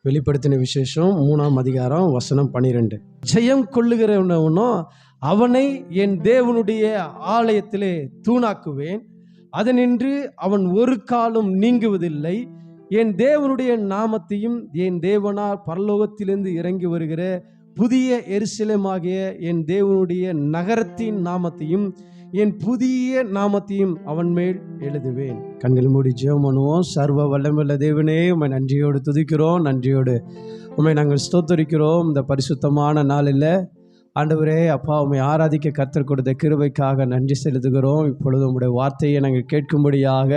வெளிப்படுத்தின விசேஷம் 3ஆம் அதிகாரம் வசனம் 12. ஜெயம் கொள்ளுகிறவனோ அவனை என் தேவனுடைய ஆலயத்திலே தூணாக்குவேன், அதனின்று அவன் ஒரு காலம் நீங்குவதில்லை. என் தேவனுடைய நாமத்தையும் என் தேவனார் பரலோகத்திலிருந்து இறங்கி வருகிற புதிய எருசலேமாகிய என் தேவனுடைய நகரத்தின் நாமத்தையும் என் புதிய நாமத்தையும் அவன் மேல் எழுதுவேன். கண்கள் மூடி ஜெபம் பண்ணுவோம். சர்வ வல்லமையுள்ள தேவனே, உம்மை நன்றியோடு துதிக்கிறோம், நன்றியோடு உம்மை நாங்கள் ஸ்தோத்தரிக்கிறோம். இந்த பரிசுத்தமான நாளில் ஆண்டவரே அப்பா, உம்மை ஆராதிக்க கர்த்தர் கொடுத்த கிருபைக்காக நன்றி செலுத்துகிறோம். இப்பொழுது உம்முடைய வார்த்தையை நாங்கள் கேட்கும்படியாக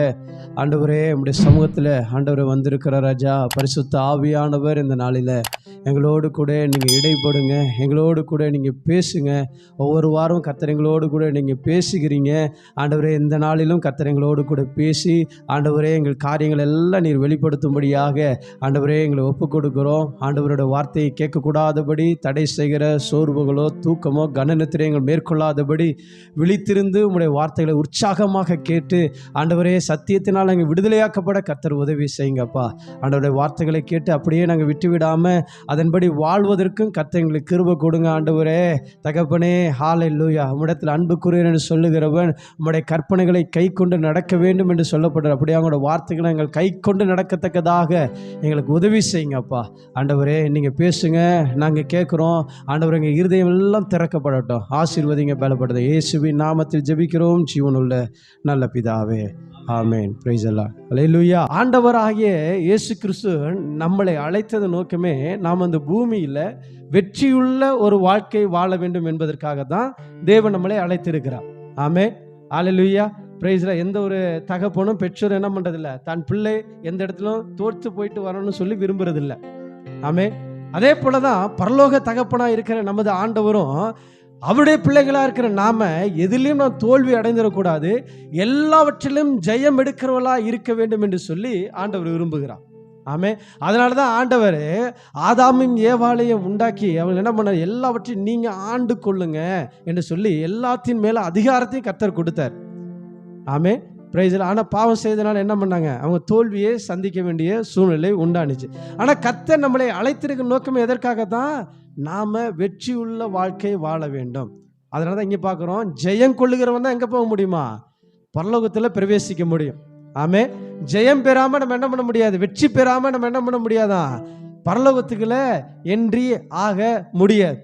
ஆண்டவரே உம்முடைய சமூகத்தில் ஆண்டவரை வந்திருக்கிற ராஜா பரிசுத்த ஆவியானவர் இந்த நாளில் எங்களோடு கூட நீங்கள் இடைப்படுங்க, எங்களோடு கூட நீங்கள் பேசுங்க. ஒவ்வொரு வாரம் கர்த்தர் எங்களோடு கூட நீங்கள் பேசுகிறீங்க ஆண்டவரே. இந்த நாளிலும் கர்த்தர் எங்களோடு கூட பேசி ஆண்டவரே எங்கள் காரியங்கள் எல்லாம் நீர் வெளிப்படுத்தும்படியாக ஆண்டவரே எங்களை ஒப்புக் கொடுக்கிறோம். ஆண்டவரோட வார்த்தையை கேட்கக்கூடாதபடி தடை செய்கிற சோர்வுகளோ தூக்கமோ கனநித்திரை எங்கள் மேற்கொள்ளாதபடி விழித்திருந்து உம்முடைய வார்த்தைகளை உற்சாகமாக கேட்டு ஆண்டவரே சத்தியத்தினால் நாங்கள் விடுதலையாக்கப்பட கர்த்தர் உதவி செய்யுங்கப்பா. ஆண்டவருடைய வார்த்தைகளை கேட்டு அப்படியே நாங்கள் விட்டுவிடாமல் அதன்படி வாழ்வதற்கும் கர்த்தர் எங்களுக்கு கிருபை கொடுங்க ஆண்டவரே. தகப்பனே, ஹல்லேலூயா. உம்மிடத்தில் அன்பு கூறுகிறேன் என்று சொல்லுகிறவன் உம்முடைய கற்பனைகளை கை கொண்டு நடக்க வேண்டும் என்று சொல்லப்படுற அப்படியே அவங்களோட வார்த்தைகளை எங்கள் கை கொண்டு நடக்கத்தக்கதாக எங்களுக்கு உதவி செய்யுங்கப்பா. ஆண்டவரே நீங்கள் பேசுங்க, நாங்கள் கேட்குறோம் ஆண்டவரே. எங்கள் இருதயம் எல்லாம் திறக்கப்படட்டும், ஆசீர்வதிங்க, பலப்படுது. இயேசுவின் நாமத்தில் ஜெபிக்கிறோம் ஜீவனுள்ள நல்ல பிதாவே, ஆமென். Price the Lord. ஹல்லேலூயா. ஆண்டவராகிய இயேசு கிறிஸ்து நம்மளை அழைத்தது நோக்கமே நாம் அந்த பூமியில் வெற்றியுள்ள ஒரு வாழ்க்கை வாழ வேண்டும் என்பதற்காக தான் தேவன் நம்மளை அழைத்திருக்கிறார். ஆமென். ஹல்லேலூயா. Praise the lord. எந்த ஒரு தகப்பனும் பெற்றோர் என்ன பண்ணுறதில்ல, தன் பிள்ளை எந்த இடத்துலையும் தோற்று போயிட்டு வரணும்னு சொல்லி விரும்புறதில்லை. ஆமென். அதே போல தான் பரலோக தகப்பனாக இருக்கிற நமது ஆண்டவரும் அவருடைய பிள்ளைகளாக இருக்கிற நாம எதிலையும் நாம் தோல்வி அடைந்துடக்கூடாது, எல்லாவற்றிலும் ஜெயம் எடுக்கிறவர்களாக இருக்க வேண்டும் என்று சொல்லி ஆண்டவர் விரும்புகிறார். ஆமே. அதனால தான் ஆண்டவர் ஆதாமும் ஏவாளையும் உண்டாக்கி அவங்க என்ன பண்ணார், எல்லாவற்றையும் நீங்கள் ஆண்டு கொள்ளுங்க என்று சொல்லி எல்லாத்தின் மேலே அதிகாரத்தையும் கர்த்தர் கொடுத்தார். ஆமே. பிரைஸில். ஆனால் பாவம் செய்தனால என்ன பண்ணாங்க, அவங்க தோல்வியை சந்திக்க வேண்டிய சூழ்நிலை உண்டானுச்சு. ஆனால் கர்த்தர் நம்மளை அழைத்திருக்க நோக்கம் எதற்காக தான், நாம் வெற்றி உள்ள வாழ்க்கை வாழ வேண்டும். அதனால தான் இங்கே பார்க்குறோம், ஜெயம் கொள்ளுகிறவன் தான் எங்கே போக முடியுமா, பரலோகத்தில் பிரவேசிக்க முடியும். ஆமே. ஜெயம் பெறாமல் நம்ம என்ன பண்ண முடியாது, வெற்றி பெறாமல் நம்ம என்ன பண்ண முடியாதான், பரலோகத்துக்குள்ள என்ட்ரி ஆக முடியாது.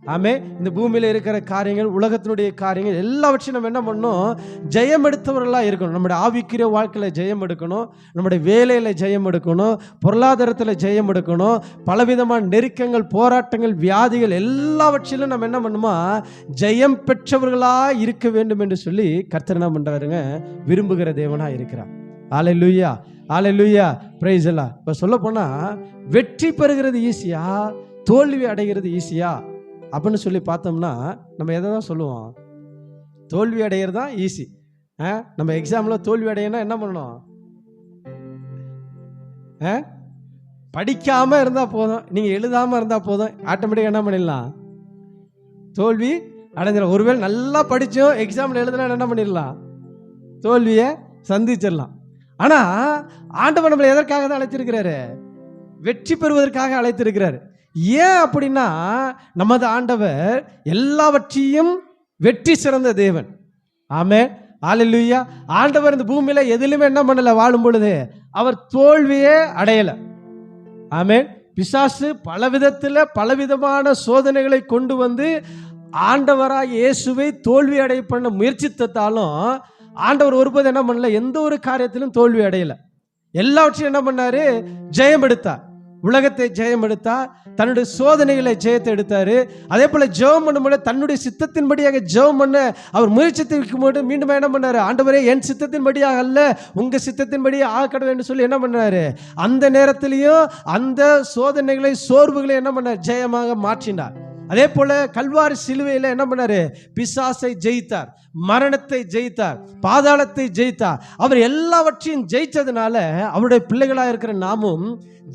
ஆமே. இந்த பூமியில் இருக்கிற காரியங்கள், உலகத்தினுடைய காரியங்கள் எல்லாவற்றையும் நம்ம என்ன பண்ணணும், ஜெயம் எடுத்தவர்களாக இருக்கணும். நம்முடைய ஆவிக்குரிய வாழ்க்கையில் ஜெயம் எடுக்கணும், நம்முடைய வேலையில் ஜெயம் எடுக்கணும், பொருளாதாரத்தில் ஜெயம் எடுக்கணும், பலவிதமான நெருக்கங்கள், போராட்டங்கள், வியாதிகள் எல்லாவற்றிலும் நம்ம என்ன பண்ணுமா, ஜெயம் பெற்றவர்களாக இருக்க வேண்டும் என்று சொல்லி கர்த்தர் என்ன பண்ணுறாருங்க, விரும்புகிற தேவனாக இருக்கிறார். ஹல்லேலூயா, ஹல்லேலூயா, பிரைஸ் தி லார்ட். இப்போ சொல்ல போனால் வெற்றி பெறுகிறது ஈஸியா, தோல்வி அடைகிறது ஈஸியா அப்படின்னு சொல்லி பார்த்தோம்னா நம்ம எதை தான் சொல்லுவோம், தோல்வி அடைகிறது தான் ஈஸி. நம்ம எக்ஸாமில் தோல்வி அடையனா என்ன பண்ணணும், படிக்காமல் இருந்தால் போதும், நீங்கள் எழுதாமல் இருந்தால் போதும், ஆட்டோமேட்டிக்காக என்ன பண்ணிடலாம், தோல்வி அடைஞ்சிடலாம். ஒருவேளை நல்லா படித்தோம் எக்ஸாமில் எழுதுனா என்ன பண்ணிடலாம், தோல்வியை சந்திச்சிடலாம். ஆனால் ஆண்டவர் நம்மளை எதற்காக தான் அழைத்திருக்கிறாரு, வெற்றி பெறுவதற்காக அழைத்திருக்கிறாரு. ஏன் அப்படின்னா, நமது ஆண்டவர் எல்லாவற்றையும் வெற்றி சிறந்த தேவன். ஆமென். ஹல்லேலூயா. ஆண்டவர் இந்த பூமியில எதிலுமே என்ன பண்ணல, வாழும் பொழுது அவர் தோல்வியே அடையல. ஆமென். பிசாசு பலவிதத்தில் பலவிதமான சோதனைகளை கொண்டு வந்து ஆண்டவராக இயேசுவை தோல்வி அடைய பண்ண முயற்சித்தாலும் ஆண்டவர் ஒருபோது என்ன பண்ணல, எந்த ஒரு காரியத்திலும் தோல்வி அடையல. எல்லாவற்றையும் என்ன பண்ணாரு, ஜெயம் எடுத்தார். உலகத்தை ஜெயம் எடுத்தார், தன்னுடைய சோதனைகளை ஜெயத்தை எடுத்தார். அதே போல் ஜெபம் பண்ணும்போது தன்னுடைய சித்தத்தின்படியாக ஜெபம் பண்ண அவர் முயற்சித்திருக்கும் போது மீண்டும் என்ன பண்ணார், ஆண்டவரே என் சித்தத்தின்படியாக அல்ல உங்கள் சித்தத்தின்படியாக ஆக்கணும் என்று சொல்லி என்ன பண்ணார், அந்த நேரத்திலையும் அந்த சோதனைகளை சோர்வுகளை என்ன பண்ணார், ஜெயமாக மாற்றினார். அதே போல கல்வாரி சிலுவையில் என்ன பண்ணாரு, பிசாசை ஜெயித்தார், மரணத்தை ஜெயித்தார், பாதாளத்தை ஜெயித்தார். அவர் எல்லாவற்றையும் ஜெயித்ததுனால அவருடைய பிள்ளைகளாக இருக்கிற நாமும்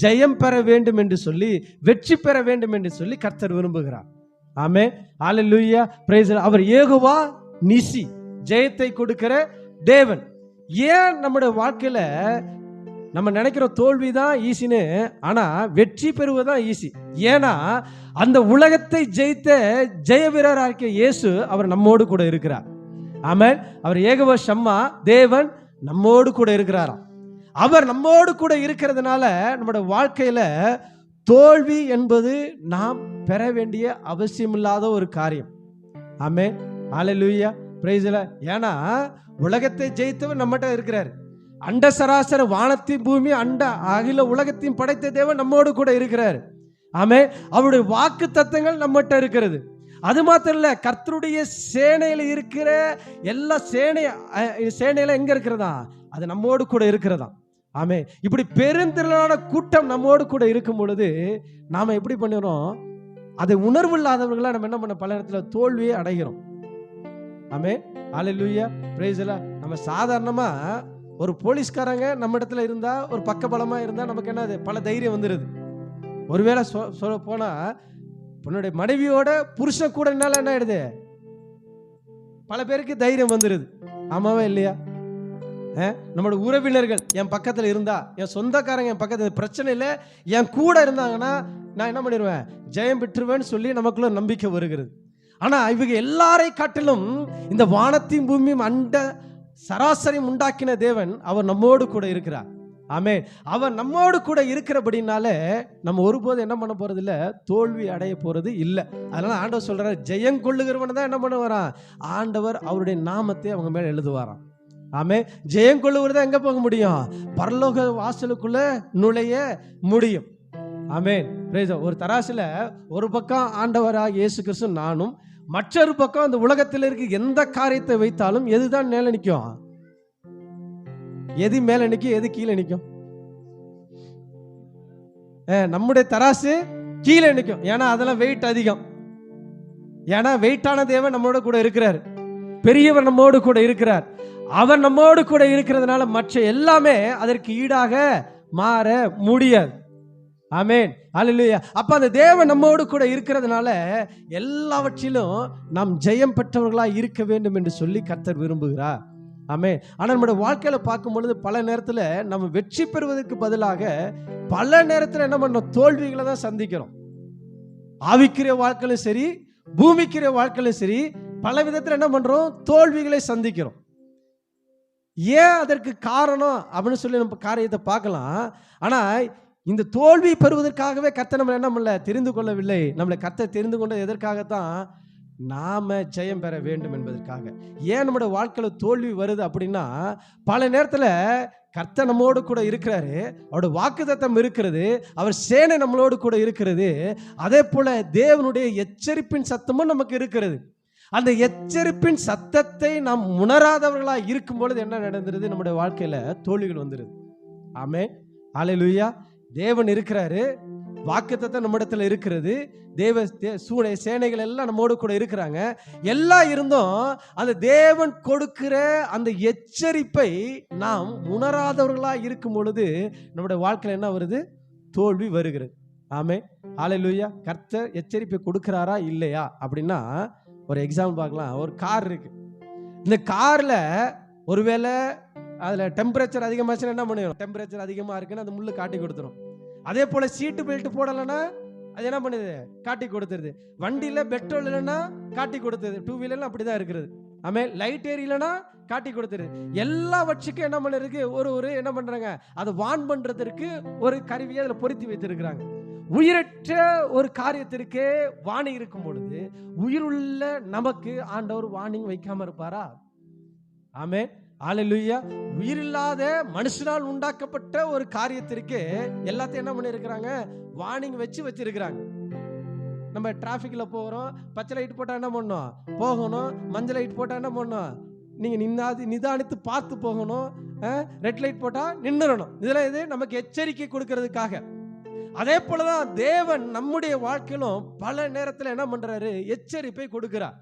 ஜெயம் பெற வேண்டும் என்று சொல்லி, வெற்றி பெற வேண்டும் என்று சொல்லி கர்த்தர் விரும்புகிறார். ஆமென். ஹல்லேலூயா, பிரைஸ் தி லார்ட். அவர் யெகோவா நிசி, ஜெயத்தை கொடுக்கிற தேவன். ஏன் நம்முடைய வாழ்க்கையில நம்ம நினைக்கிறோம் தோல்வி தான் ஈஸின்னு, ஆனா வெற்றி பெறுவதுதான் ஈஸி. ஏன்னா அந்த உலகத்தை ஜெயித்த ஜெய வீரராகிய இயேசு அவர் நம்மோடு கூட இருக்கிறார். ஆமென். அவர் ஏகவ ஷம்மா, தேவன் நம்மோடு கூட இருக்கிறாராம். அவர் நம்மோடு கூட இருக்கிறதுனால நம்முடைய வாழ்க்கையில தோல்வி என்பது நாம் பெற வேண்டிய அவசியமில்லாத ஒரு காரியம். ஆமென். ஹல்லேலூயா, பிரைஸ் தி லார்ட். ஏன்னா உலகத்தை ஜெயித்தவர் நம்மகிட்ட இருக்கிறார். அண்ட சராசர வானத்தின் பூமி அண்ட அகில உலகத்தையும் படைத்த தேவன் நம்மோடு கூட இருக்கிறார். ஆமென். அவருடைய வாக்கு தத்தங்கள் நம்மகிட்ட இருக்கிறது. அது மாத்திரம் இல்ல, கர்த்தருடைய சேனையில இருக்கிற எல்லா சேனையில எங்க இருக்கிறதா, அது நம்மோடு கூட இருக்கிறதா. ஆமென். இப்படி பெருந்திரளான கூட்டம் நம்மோடு கூட இருக்கும் பொழுது நாம எப்படி பண்ணுறோம், அதை உணர்வு இல்லாதவர்களா நம்ம என்ன பண்ண பல நேரத்துல தோல்வியை அடைகிறோம். ஆமென். ஹல்லேலூயா, பிரைஸ் தி லார்ட். நம்ம சாதாரணமா ஒரு போலீஸ்காரங்க நம்ம இடத்துல இருந்தா, ஒரு பக்கபலமா இருந்தா நமக்கு என்னது பல தைரியம் வந்துருது. ஒருவேளை சொல்ல போனா உன்னுடைய மனைவியோட புருஷன் கூட என்னால என்ன ஆயிடுது, பல பேருக்கு தைரியம் வந்துருது. ஆமாவா இல்லையா? நம்மளோட உறவினர்கள் என் பக்கத்துல இருந்தா, என் சொந்தக்காரங்க என் பக்கத்துல, பிரச்சனை இல்லை என் கூட இருந்தாங்கன்னா நான் என்ன பண்ணிடுவேன், ஜெயம் பெற்றுவேன்னு சொல்லி நமக்குள்ள நம்பிக்கை வருகிறது. ஆனா இவங்க எல்லாரை காட்டிலும் இந்த வானத்தையும் பூமியும் அண்ட சராசரியும் உண்டாக்கின தேவன் அவர் நம்மோடு கூட இருக்கிறார். ஆமென். அவர் நம்மோடு கூட இருக்கிறபடினால நம்ம ஒருபோது என்ன பண்ண போறது இல்ல, தோல்வி அடைய போறது இல்லை. அதனால ஆண்டவர் சொல்றாரு, ஜெயம் கொள்ளுகிறவன் தான் என்ன பண்ணுவாராம், ஆண்டவர் அவருடைய நாமத்தை அவங்க மேல எழுதுவாராம். ஆமென். ஜெயம் கொள்ளுகிறது எங்க போக முடியும், பரலோக வாசலுக்குள்ள நுழைய முடியும். ஆமென். ஒரு தராசுல ஒரு பக்கம் ஆண்டவராக இயேசு கிறிஸ்து நானும், மற்றொரு பக்கம் அந்த உலகத்தில் இருக்க எந்த காரியத்தை வைத்தாலும் எதுதான் மேல நிற்கும், எது மேல நிற்கும், எது கீழே நிற்கும்? நம்முடைய தராசு கீழே நிற்கும். ஏன்னா அதெல்லாம் வெயிட் அதிகம். ஏன்னா வெயிட்டான தேவன் நம்மோட கூட இருக்கிறார், பெரியவர் நம்மோடு கூட இருக்கிறார். அவர் நம்மோடு கூட இருக்கிறதுனால மற்ற எல்லாமே அதற்கு ஈடாக மாற முடியாது. ஆமென். ஹல்லேலூயா. அப்ப அந்த தேவன் நம்மோடு கூட இருக்கிறதுனால எல்லாவற்றிலும் நாம் ஜெயம் பெற்றவர்களா இருக்க வேண்டும் என்று சொல்லி கர்த்தர் விரும்புகிறார். ஆமென். ஆனா நம்முடைய வாழ்க்கையில பார்க்கும் பொழுது பல நேரத்துல நம்ம வெற்றி பெறுவதற்கு பதிலாக பல நேரத்துல என்ன பண்ணோம், தோல்விகளை தான் சந்திக்கிறோம். ஆவிக்குரிய வாழ்க்கையிலும் சரி, பூமிக்குரிய வாழ்க்கையிலும் சரி, பல விதத்துல என்ன பண்றோம், தோல்விகளை சந்திக்கிறோம். ஏன் அதற்கு காரணம் அப்படின்னு சொல்லி நம்ம காரியத்தை பார்க்கலாம். ஆனா இந்த தோல்வி பெறுவதற்காகவே கர்த்தர் நம்ம என்ன பண்ணல, தெரிந்து கொள்ளவில்லை. நம்மளை கர்த்தர் தெரிந்து கொண்டது எதற்காகத்தான், நாம ஜெயம் பெற வேண்டும் என்பதற்காக. ஏன் நம்முடைய வாழ்க்கையில தோல்வி வருது அப்படின்னா, பல நேரத்துல கர்த்தர் நம்மோடு கூட இருக்கிறாரு, அவருடைய வாக்குத்தத்தம் இருக்கிறது, அவர் சேனை நம்மளோடு கூட இருக்கிறது. அதே போல தேவனுடைய எச்சரிப்பின் சத்தமும் நமக்கு இருக்கிறது. அந்த எச்சரிப்பின் சத்தத்தை நாம் உணராதவர்களா இருக்கும் பொழுது என்ன நடந்துருது, நம்முடைய வாழ்க்கையில தோல்விகள் வந்துருது. ஆமென். ஹல்லேலூயா. தேவன் இருக்கிறாரு, வாக்குத்தத்தம் நம்மிடத்துல இருக்கிறது, தேவ சேனைகள் எல்லாம் நம்மோடு கூட இருக்கிறாங்க. எல்லாம் இருந்தும் அந்த தேவன் கொடுக்கிற அந்த எச்சரிப்பை நாம் உணராதவர்களா இருக்கும் பொழுது நம்முடைய வாழ்க்கையில என்ன வருது, தோல்வி வருகிறது. ஆமென். ஹல்லேலூயா. கர்த்தர் எச்சரிப்பை கொடுக்கிறாரா இல்லையா அப்படின்னா ஒரு எக்ஸாம்பிள் பார்க்கலாம். ஒரு கார் இருக்கு. இந்த கார்ல ஒருவேளை அதுல டெம்பரேச்சர் அதிகமாச்சுன்னா என்ன பண்ணிடும், டெம்பரேச்சர் அதிகமா இருக்குன்னு அந்த முள்ளு காட்டி கொடுத்துரும். அதே போல சீட்டு பெல்ட் போடலைன்னா அது என்ன பண்ணுது, காட்டி கொடுத்துருது. வண்டியில பெட்ரோல் இல்லைன்னா காட்டி கொடுத்துருது. டூ வீலர்ல அப்படிதான் இருக்கிறது. ஆமென். லைட் ஏரியலன்னா காட்டி கொடுத்துருது. எல்லாவற்றுக்கும் என்ன பண்ணிருக்கு, ஒரு என்ன பண்றாங்க, அதை வான் பண்றதற்கு ஒரு கருவியை அதுல பொருத்தி வைத்திருக்கிறாங்க. உயிரற்ற ஒரு காரியத்திற்கு வார்னிங் இருக்கும் பொழுது உயிருள்ள நமக்கு ஆண்டவர் வார்னிங் வைக்காம இருப்பாரா? ஆமென். ஹல்லேலூயா. உயிரில்லாத மனுஷனால் உண்டாக்கப்பட்ட ஒரு காரியத்திற்கு எல்லாத்தையும் என்ன பண்ணி இருக்கிறாங்க, வார்னிங் வச்சிருக்கிறாங்க. நம்ம டிராபிக்ல போறோம், பச்சை லைட் போட்டா என்ன பண்ணணும், போகணும். மஞ்சள் லைட் போட்டா என்ன பண்ணணும், நீங்க நிதானித்து பார்த்து போகணும். ரெட் லைட் போட்டா நின்னுறணும். இதெல்லாம் இது நமக்கு எச்சரிக்கை கொடுக்கிறதுக்காக. அதே போலதான் தேவன் நம்முடைய வாழ்க்கையிலும் பல நேரத்தில் என்ன பண்றாரு, எச்சரிப்பை கொடுக்கிறார்.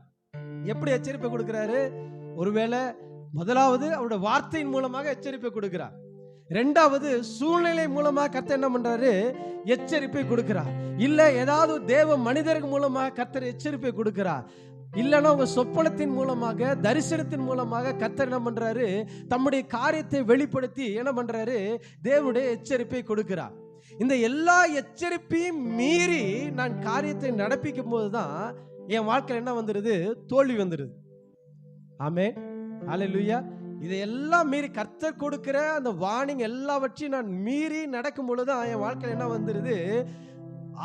எப்படி எச்சரிப்பை கொடுக்கிறாரு, ஒருவேளை முதலாவது அவருடைய வார்த்தையின் மூலமாக எச்சரிப்பை கொடுக்கிறார். இரண்டாவது சூழ்நிலை மூலமாக கர்த்தர் என்ன பண்றாரு, எச்சரிப்பை கொடுக்கிறார். இல்ல ஏதாவது தேவ மனிதர்கள் மூலமாக கர்த்தர் எச்சரிப்பை கொடுக்கிறார். இல்லைன்னா உங்க சொப்பனத்தின் மூலமாக, தரிசனத்தின் மூலமாக கர்த்தர் என்ன பண்றாரு, தம்முடைய காரியத்தை வெளிப்படுத்தி என்ன பண்றாரு, தேவனுடைய எச்சரிப்பை கொடுக்கிறார். இந்த எல்லா எச்சரிப்பையும் மீறி நான் காரியத்தை நடப்பிக்கும் போதுதான் என் வாழ்க்கையில் என்ன வந்துருது, தோல்வி வந்துருது. ஆமென், ஹல்லேலூயா. இதையெல்லாம் மீறி கர்த்தர் கொடுக்கிற அந்த வார்னிங் எல்லாவற்றையும் நான் மீறி நடக்கும் பொழுதுதான் என் வாழ்க்கையில் என்ன வந்துருது,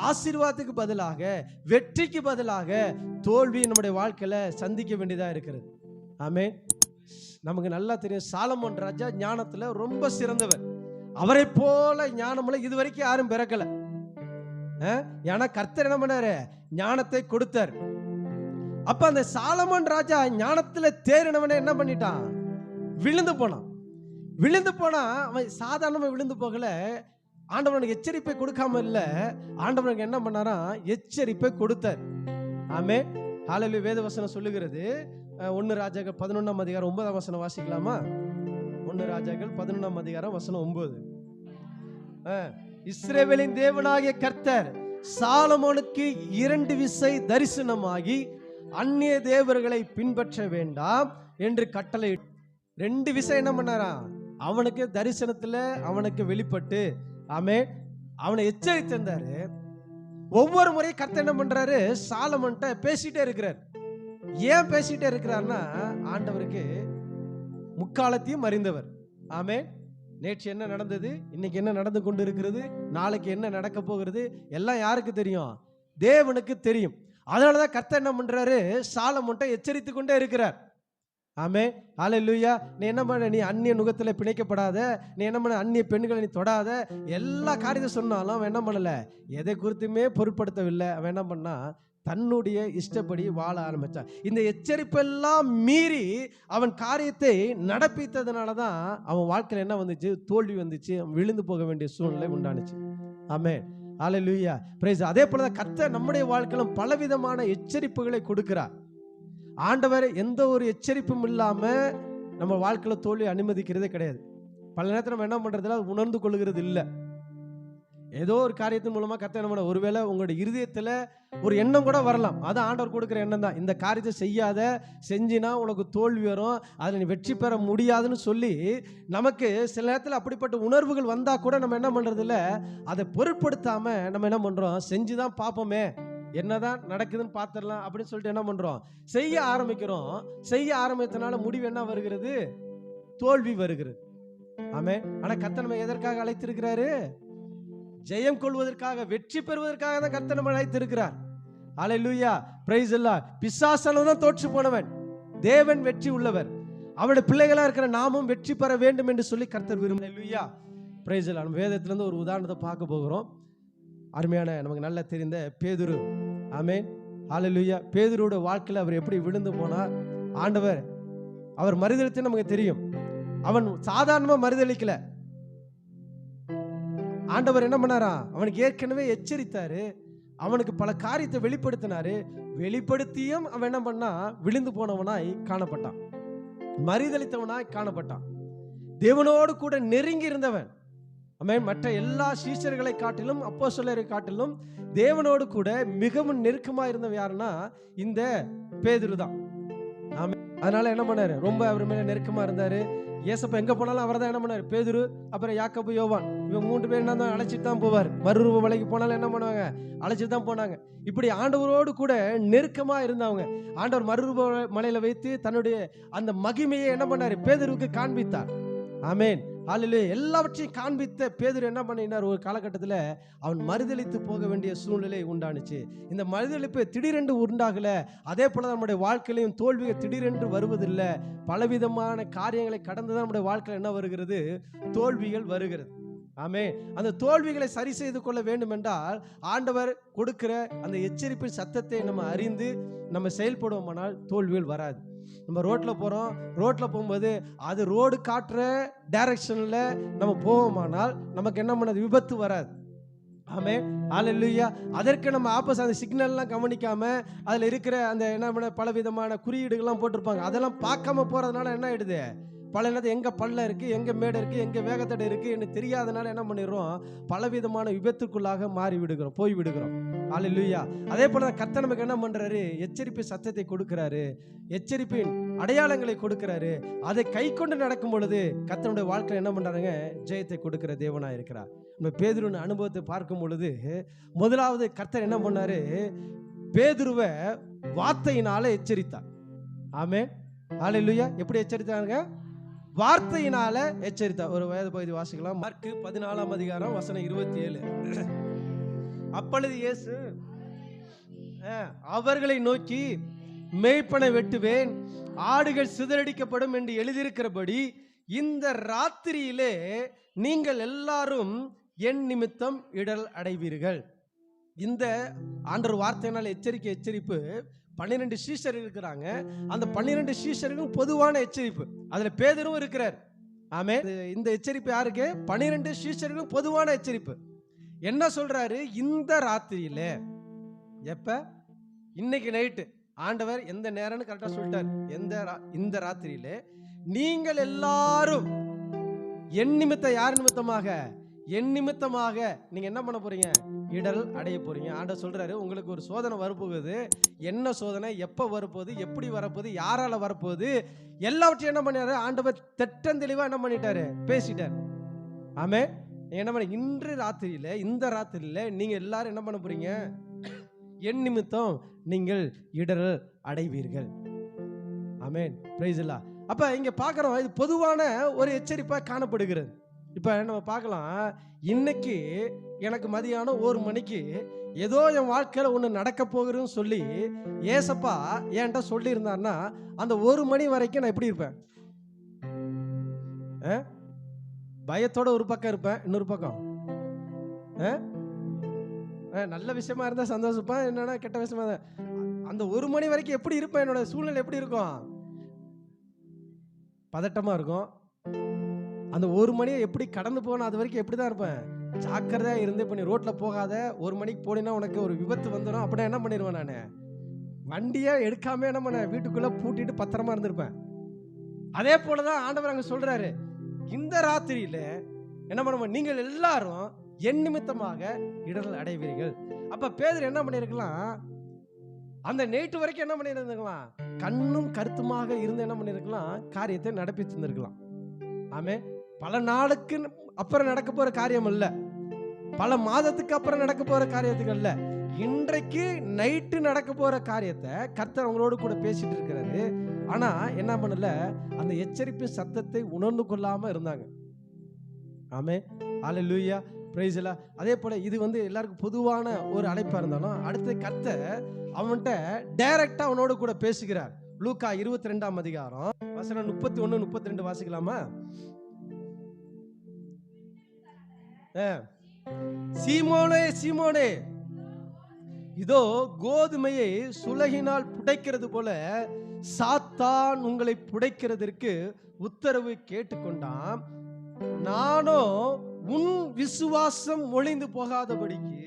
ஆசீர்வாதத்துக்கு பதிலாக, வெற்றிக்கு பதிலாக தோல்வி நம்முடைய வாழ்க்கையில சந்திக்க வேண்டியதா இருக்கிறது. ஆமென். நமக்கு நல்லா தெரியும், சாலமோன் ராஜா ஞானத்துல ரொம்ப சிறந்தவர். அவரை போல ஞானமுள்ள இதுவரைக்கும் யாரும் பிறக்கல. ஏன்னா கர்த்தர் என்ன பண்ணாரு, ஞானத்தை கொடுத்தார். அப்ப அந்த சாலமோன் ராஜா ஞானத்துல தேறினவனை என்ன பண்ணிட்டான், விழுந்து போனான். விழுந்து போனா அவன் சாதாரணமா விழுந்து போகல, ஆண்டவனுக்கு எச்சரிப்பை கொடுக்காம இல்ல, ஆண்டவனுக்கு என்ன பண்ணாரா, எச்சரிப்பை கொடுத்தார். ஆமென், ஹல்லேலூயா. வேத வசனம் சொல்லுகிறது, 1 ராஜாக்கள் 11ஆம் அதிகாரம் 9ஆம் வசனம் வாசிக்கலாமா? 1 ராஜாக்கள் 11ஆம் அதிகாரம் வசனம் 9. இஸ்ரவேலின் தேவனாகிய கர்த்தர் சாலமோனுக்கு 2 விசை தரிசனமாகி அந்நிய தேவர்களை பின்பற்ற வேண்டாம் என்று கட்டளை. 2 விசை என்ன பண்ணாரா, அவனுக்கு தரிசனத்துல அவனுக்கு வெளிப்பட்டு, ஆமென், அவனை எச்சரித்திருந்தாரு. ஒவ்வொரு முறையும் கர்த்தர் என்ன பண்றாரு, சாலமோன்ட்ட பேசிட்டே இருக்கிறார். ஏன் பேசிட்டே இருக்கிறார்னா, ஆண்டவருக்கு முக்காலத்தையும் அறிந்தவர். ஆமென். நேற்று என்ன நடந்தது, இன்னைக்கு என்ன நடந்து கொண்டு இருக்கிறது, நாளைக்கு என்ன நடக்க போகிறது, எல்லாம் யாருக்கு தெரியும், தேவனுக்கு தெரியும். அதனாலதான் கர்த்தர் என்ன பண்றாரு, சாலமோன்ட்ட எச்சரித்து கொண்டே இருக்கிறார். ஆமென், ஹல்லேலூயா. நீ என்ன பண்ண, நீ அந்நிய நுகத்துல பிணைக்கப்படாத, நீ என்ன பண்ண, அந்நிய பெண்களை நீ தொடாத, எல்லா காரியத்தை சொன்னாலும் அவன் என்ன பண்ணல, எதை குறித்துமே பொருட்படுத்தவில்லை. அவன் என்ன பண்ணா, தன்னுடைய இஷ்டப்படி வாழ ஆரம்பிச்சான். இந்த எச்சரிப்பெல்லாம் மீறி அவன் காரியத்தை நடப்பித்ததுனாலதான் அவன் வாழ்க்கையில் என்ன வந்துச்சு, தோல்வி வந்துச்சு, அவன் விழுந்து போக வேண்டிய சூழ்நிலை உண்டானுச்சு. ஆமென், ஹல்லேலூயா, பிரைஸ். அதே போலதான் கர்த்தர் நம்முடைய வாழ்க்கையிலும் பலவிதமான எச்சரிப்புகளை கொடுக்கிறார். ஆண்டவர் எந்த ஒரு எச்சரிப்பும் இல்லாம நம்ம வாழ்க்கையில தோல்வி அனுமதிக்கிறதே கிடையாது. பல நேரத்தில் நம்ம என்ன பண்றதுல உணர்ந்து கொள்கிறது இல்லை. ஏதோ ஒரு காரியத்தின் மூலமா கர்த்தர் என்ன பண்ண, ஒருவேளை உங்களுடைய இருதயத்துல ஒரு எண்ணம் கூட வரலாம், அது ஆண்டவர் கொடுக்கிற எண்ணம் தான். இந்த காரியத்தை செய்யாத, செஞ்சினா உனக்கு தோல்வி வரும், அதில் நீ வெற்றி பெற முடியாதுன்னு சொல்லி நமக்கு சில நேரத்தில் அப்படிப்பட்ட உணர்வுகள் வந்தா கூட நம்ம என்ன பண்றது இல்லை, அதை பொருட்படுத்தாம நம்ம என்ன பண்றோம், செஞ்சுதான் பார்ப்போமே, என்னதான் நடக்குதுன்னு பார்த்துடலாம் அப்படின்னு சொல்லிட்டு என்ன பண்றோம், செய்ய ஆரம்பிக்கிறோம். செய்ய ஆரம்பித்தனால முடிவு என்ன வருகிறது, தோல்வி வருகிறது. ஆமென். ஆனா கர்த்தர் நம்ம எதற்காக அழைத்திருக்கிறாரு, ஜெயம் கொள்வதற்காக, வெற்றி பெறுவதற்காக தான் கர்த்தர் நம்ம அழைத்திருக்கிறார். ஹல்லேலூயா, பிரைஸ் எல்லாம். பிசாசானவன் தான் தோற்று போனவன், தேவன் வெற்றி உள்ளவர். அவருடைய பிள்ளைகளா இருக்கிற நாமும் வெற்றி பெற வேண்டும் என்று சொல்லி கர்த்தர் விரும்புகிறார். ஹல்லேலூயா, பிரைஸ் எல்லாம். நம்ம வேதத்திலிருந்து ஒரு உதாரணத்தை பார்க்க போகிறோம். அருமையான, நமக்கு நல்லா தெரிந்த பேதுரு. ஆமென், ஹல்லேலூயா. பேதுருவோட வாழ்க்கையில் அவர் எப்படி விழுந்து போனார், ஆண்டவர் அவர் மறுதலித்து நமக்கு தெரியும். அவன் சாதாரணமா மறுதலிக்கல, ஆண்டவர் என்ன பண்ணாரா, அவனுக்கு ஏற்கனவே எச்சரித்தாரு, அவனுக்கு பல காரியத்தை வெளிப்படுத்தினாரு. வெளிப்படுத்தியும் அவன் என்ன பண்ணா, விழுந்து போனவனாய் காணப்பட்டான், மறுதலித்தவனாய் காணப்பட்டான். தேவனோடு கூட நெருங்கி இருந்தவன். ஆமென். மற்ற எல்லா சீஷர்களை காட்டிலும், அப்போஸ்தலரை காட்டிலும் தேவனோடு கூட மிகவும் நெருக்கமா இருந்தவன் யாருன்னா இந்த பேதுரு தான். ஆமென். அதனால என்ன பண்ணாரு, ரொம்ப அவர் மேல நெருக்கமா இருந்தாரு. ஏசப்பா எங்க போனாலும் அவர் தான் என்ன பண்ணாரு, பேதுரு, அப்புறம் யாக்கோபு, யோவான், இவங்க 3 பேர் என்ன அழைச்சிட்டு தான் போவார். மறுரூப மலைக்கு போனாலும் என்ன பண்ணுவாங்க, அழைச்சிட்டு தான் போனாங்க. இப்படி ஆண்டவரோடு கூட நெருக்கமா இருந்தவங்க. ஆண்டவர் மறுரூப மலையில வைத்து தன்னுடைய அந்த மகிமையை என்ன பண்ணாரு, பேதுருவுக்கு காண்பித்தார். ஆமென், ஹல்லேலூயா. எல்லாவற்றையும் காண்பித்த பேதுரு என்ன பண்ணினார், ஒரு காலகட்டத்தில் அவன் மறுதலித்து போக வேண்டிய சூழ்நிலை உண்டானுச்சு. இந்த மறுதலிப்பு திடீரென்று உண்டாகல. அதே போல நம்முடைய வாழ்க்கையிலையும் தோல்விகள் திடீரென்று வருவதில்லை. பலவிதமான காரியங்களை கடந்துதான் நம்முடைய வாழ்க்கையில் என்ன வருகிறது, தோல்விகள் வருகிறது. ஆமென். அந்த தோல்விகளை சரி செய்து கொள்ள வேண்டும் என்றால் ஆண்டவர் கொடுக்கிற அந்த எச்சரிப்பின் சத்தத்தை நம்ம அறிந்து நம்ம செயல்படுவோமானால் தோல்விகள் வராது. நம்ம ரோட்ல போறோம், ரோட்ல போகும்போது அது ரோடு காட்டுற டைரக்ஷன்ல நம்ம போவோமானால் நமக்கு என்ன பண்ணது, விபத்து வராது. ஆமென், ஹல்லேலூயா. அதற்கு நம்ம ஆப்போசிட் அந்த சிக்னல்லாம் கவனிக்காம அதில் இருக்கிற அந்த என்ன பண்ண பல விதமான குறியீடுகள்லாம் போட்டிருப்பாங்க, அதெல்லாம் பார்க்காம போறதுனால என்ன ஆயிடுது, பல நேரத்தில் எங்கே பள்ளம் இருக்குது, எங்கே மேடை இருக்குது, எங்கே வேகத்தடை இருக்குது என்று தெரியாதனால என்ன பண்ணிடுறோம், பலவிதமான விபத்துக்குள்ளாக மாறி விடுகிறோம், போய் விடுகிறோம். அல்லேலூயா. அதே போல தான் கர்த்தர் நமக்கு என்ன பண்ணுறாரு, எச்சரிப்பு சத்தத்தை கொடுக்கிறாரு, எச்சரிப்பின் அடையாளங்களை கொடுக்கிறாரு. அதை கை கொண்டு நடக்கும் பொழுது கர்த்தருடைய வாழ்க்கையில் என்ன பண்ணுறாருங்க, ஜெயத்தை கொடுக்கிற தேவனாக இருக்கிறார். நம்ம பேதுருவின் அனுபவத்தை பார்க்கும் பொழுது முதலாவது கர்த்தர் என்ன பண்ணாரு, பேதுருவை வார்த்தையினால எச்சரித்தார். ஆமென். அல்லேலூயா. எப்படி எச்சரித்தாங்க, வார்த்தையினால எச்சரித்தார். ஒரு வேத பகுதி வாசிக்கலாம். மார்க்கு 14ஆம் அதிகாரம் வசனம் 27. அப்பொழுது இயேசு அவர்களை நோக்கி, மேய்ப்பனை வெட்டுவேன், ஆடுகள் சிதறடிக்கப்படும் என்று எழுதியிருக்கிறபடி இந்த ராத்திரியிலே நீங்கள் எல்லாரும் என் நிமித்தம் இடல் அடைவீர்கள். இந்த ஆண்டவர் வார்த்தையினால் எச்சரிப்பு 12 சீஷர் இருக்கிறாங்க. அந்த 12 சீஷருக்கும் பொதுவான எச்சரிப்பு, அதுல பேதுருவும் இருக்கிறார். ஆமே. இந்த எச்சரிப்பு யாருக்கு, 12 சீஷருக்கும் பொதுவான எச்சரிப்பு. என்ன சொல்றாரு, இந்த ராத்திரியில, எப்ப, இன்னைக்கு நைட்டு, ஆண்டவர் எந்த நேரம்னு கரெக்டா சொல்லிட்டார். இந்த ராத்திரியில நீங்கள் எல்லாரும் என் நிமித்தம், யார் நிமித்தமாக, என் நிமித்தமாக நீங்க என்ன பண்ண போறீங்க, இடல் அடைய போறீங்க. ஆண்டவர் சொல்றாரு, உங்களுக்கு ஒரு சோதனை வரப்போகுது. என்ன சோதனை, எப்ப வரப்போகுது, எப்படி வரப்போகுது, யாரால வரப்போகுது, எல்லாவற்றையும் என்ன பண்ணாரு ஆண்டவர் தெளிவா என்ன பண்ணிட்டாரு, பேசிட்டார். ஆமே. என்ன பண்ண, இன்று ராத்திரியில, இந்த ராத்திரியில நீங்க எல்லாரும் என்ன பண்ண போறீங்க, என் நிமித்தம் நீங்கள் இடல் அடைவீர்கள். ஆமென். பிரைஸ் எல்லாம். அப்ப இங்க பாக்குறோம், இது பொதுவான ஒரு எச்சரிப்பா காணப்படுகிறது. இப்ப நம்ம பார்க்கலாம், இன்னைக்கு எனக்கு மதியானம் 1 மணிக்கு ஏதோ என் வாழ்க்கையில ஒண்ணு நடக்க போகுதுன்னு சொல்லி ஏசப்பா என்கிட்ட சொல்லி இருந்தாருன்னா, அந்த 1 மணி வரைக்கும் நான் எப்படி இருப்பேன், பயத்தோட ஒரு பக்கம் இருப்பேன், இன்னொரு பக்கம் நல்ல விஷயமா இருந்தா சந்தோஷப்பேன், என்னன்னா கெட்ட விஷயமா இருந்தா அந்த 1 மணி வரைக்கும் எப்படி இருப்பேன், என்னோட சூழ்நிலை எப்படி இருக்கும், பதட்டமா இருக்கும். அந்த 1 மணியை எப்படி கடந்து போகணும், அது வரைக்கும் எப்படி தான் இருப்பேன், ஜாக்கிரதையா இருந்து. இப்போ நீ ரோட்ல போகாத, 1 மணிக்கு போனீங்கன்னா உனக்கு ஒரு விபத்து வந்துடும், அப்படின்னா என்ன பண்ணிடுவேன், நான் வண்டியை எடுக்காம என்ன பண்ண, வீட்டுக்குள்ள பூட்டிட்டு பத்திரமா இருந்திருப்பேன். அதே போலதான் ஆண்டவர் அங்க சொல்றாரு, இந்த ராத்திரியில என்ன பண்ணுவோம், நீங்கள் எல்லாரும் என் நிமித்தமாக இடர்கள் அடைவீர்கள். அப்ப பேதுரு என்ன பண்ணிருக்கலாம், அந்த நைட்டு வரைக்கும் என்ன பண்ணிருக்கலாம், கண்ணும் கருத்துமாக இருந்து என்ன பண்ணிருக்கலாம், காரியத்தை நடப்பி தந்திருக்கலாம். ஆமே. பல நாளுக்கு அப்புறம் நடக்க போற காரியம் அல்ல, பல மாதத்துக்கு அப்புறம் நடக்க போற காரியத்துக்கு அல்ல, இன்றைக்கு நைட்டு நடக்க போற காரியத்தை கர்த்தர் அவங்களோடு கூட பேசிட்டு இருக்கிறாரு. ஆனா என்ன பண்ணல, அந்த எச்சரிப்பு சத்தத்தை உணர்ந்து கொள்ளாம இருந்தாங்க. ஆமே. அல்லேலூயா. பிரைஸ் எல்லாம். அதே போல இது எல்லாருக்கும் பொதுவான ஒரு அழைப்பா இருந்தாலும், அடுத்து கர்த்தர் அவன்கிட்ட டைரக்டா அவனோடு கூட பேசுகிறார். லூக்கா 22ஆம் அதிகாரம் வசனம் 31, 32 வாசிக்கலாமா? சீமோனே, சீமோனே, இதோ கோதுமையை சுலகினால் புடைக்கிறது போல சாத்தான் உங்களை புடைக்கிறதற்கு உத்தரவு கேட்டுக்கொண்டான். நானோ உன் விசுவாசம் ஒளிந்து போகாதபடிக்கு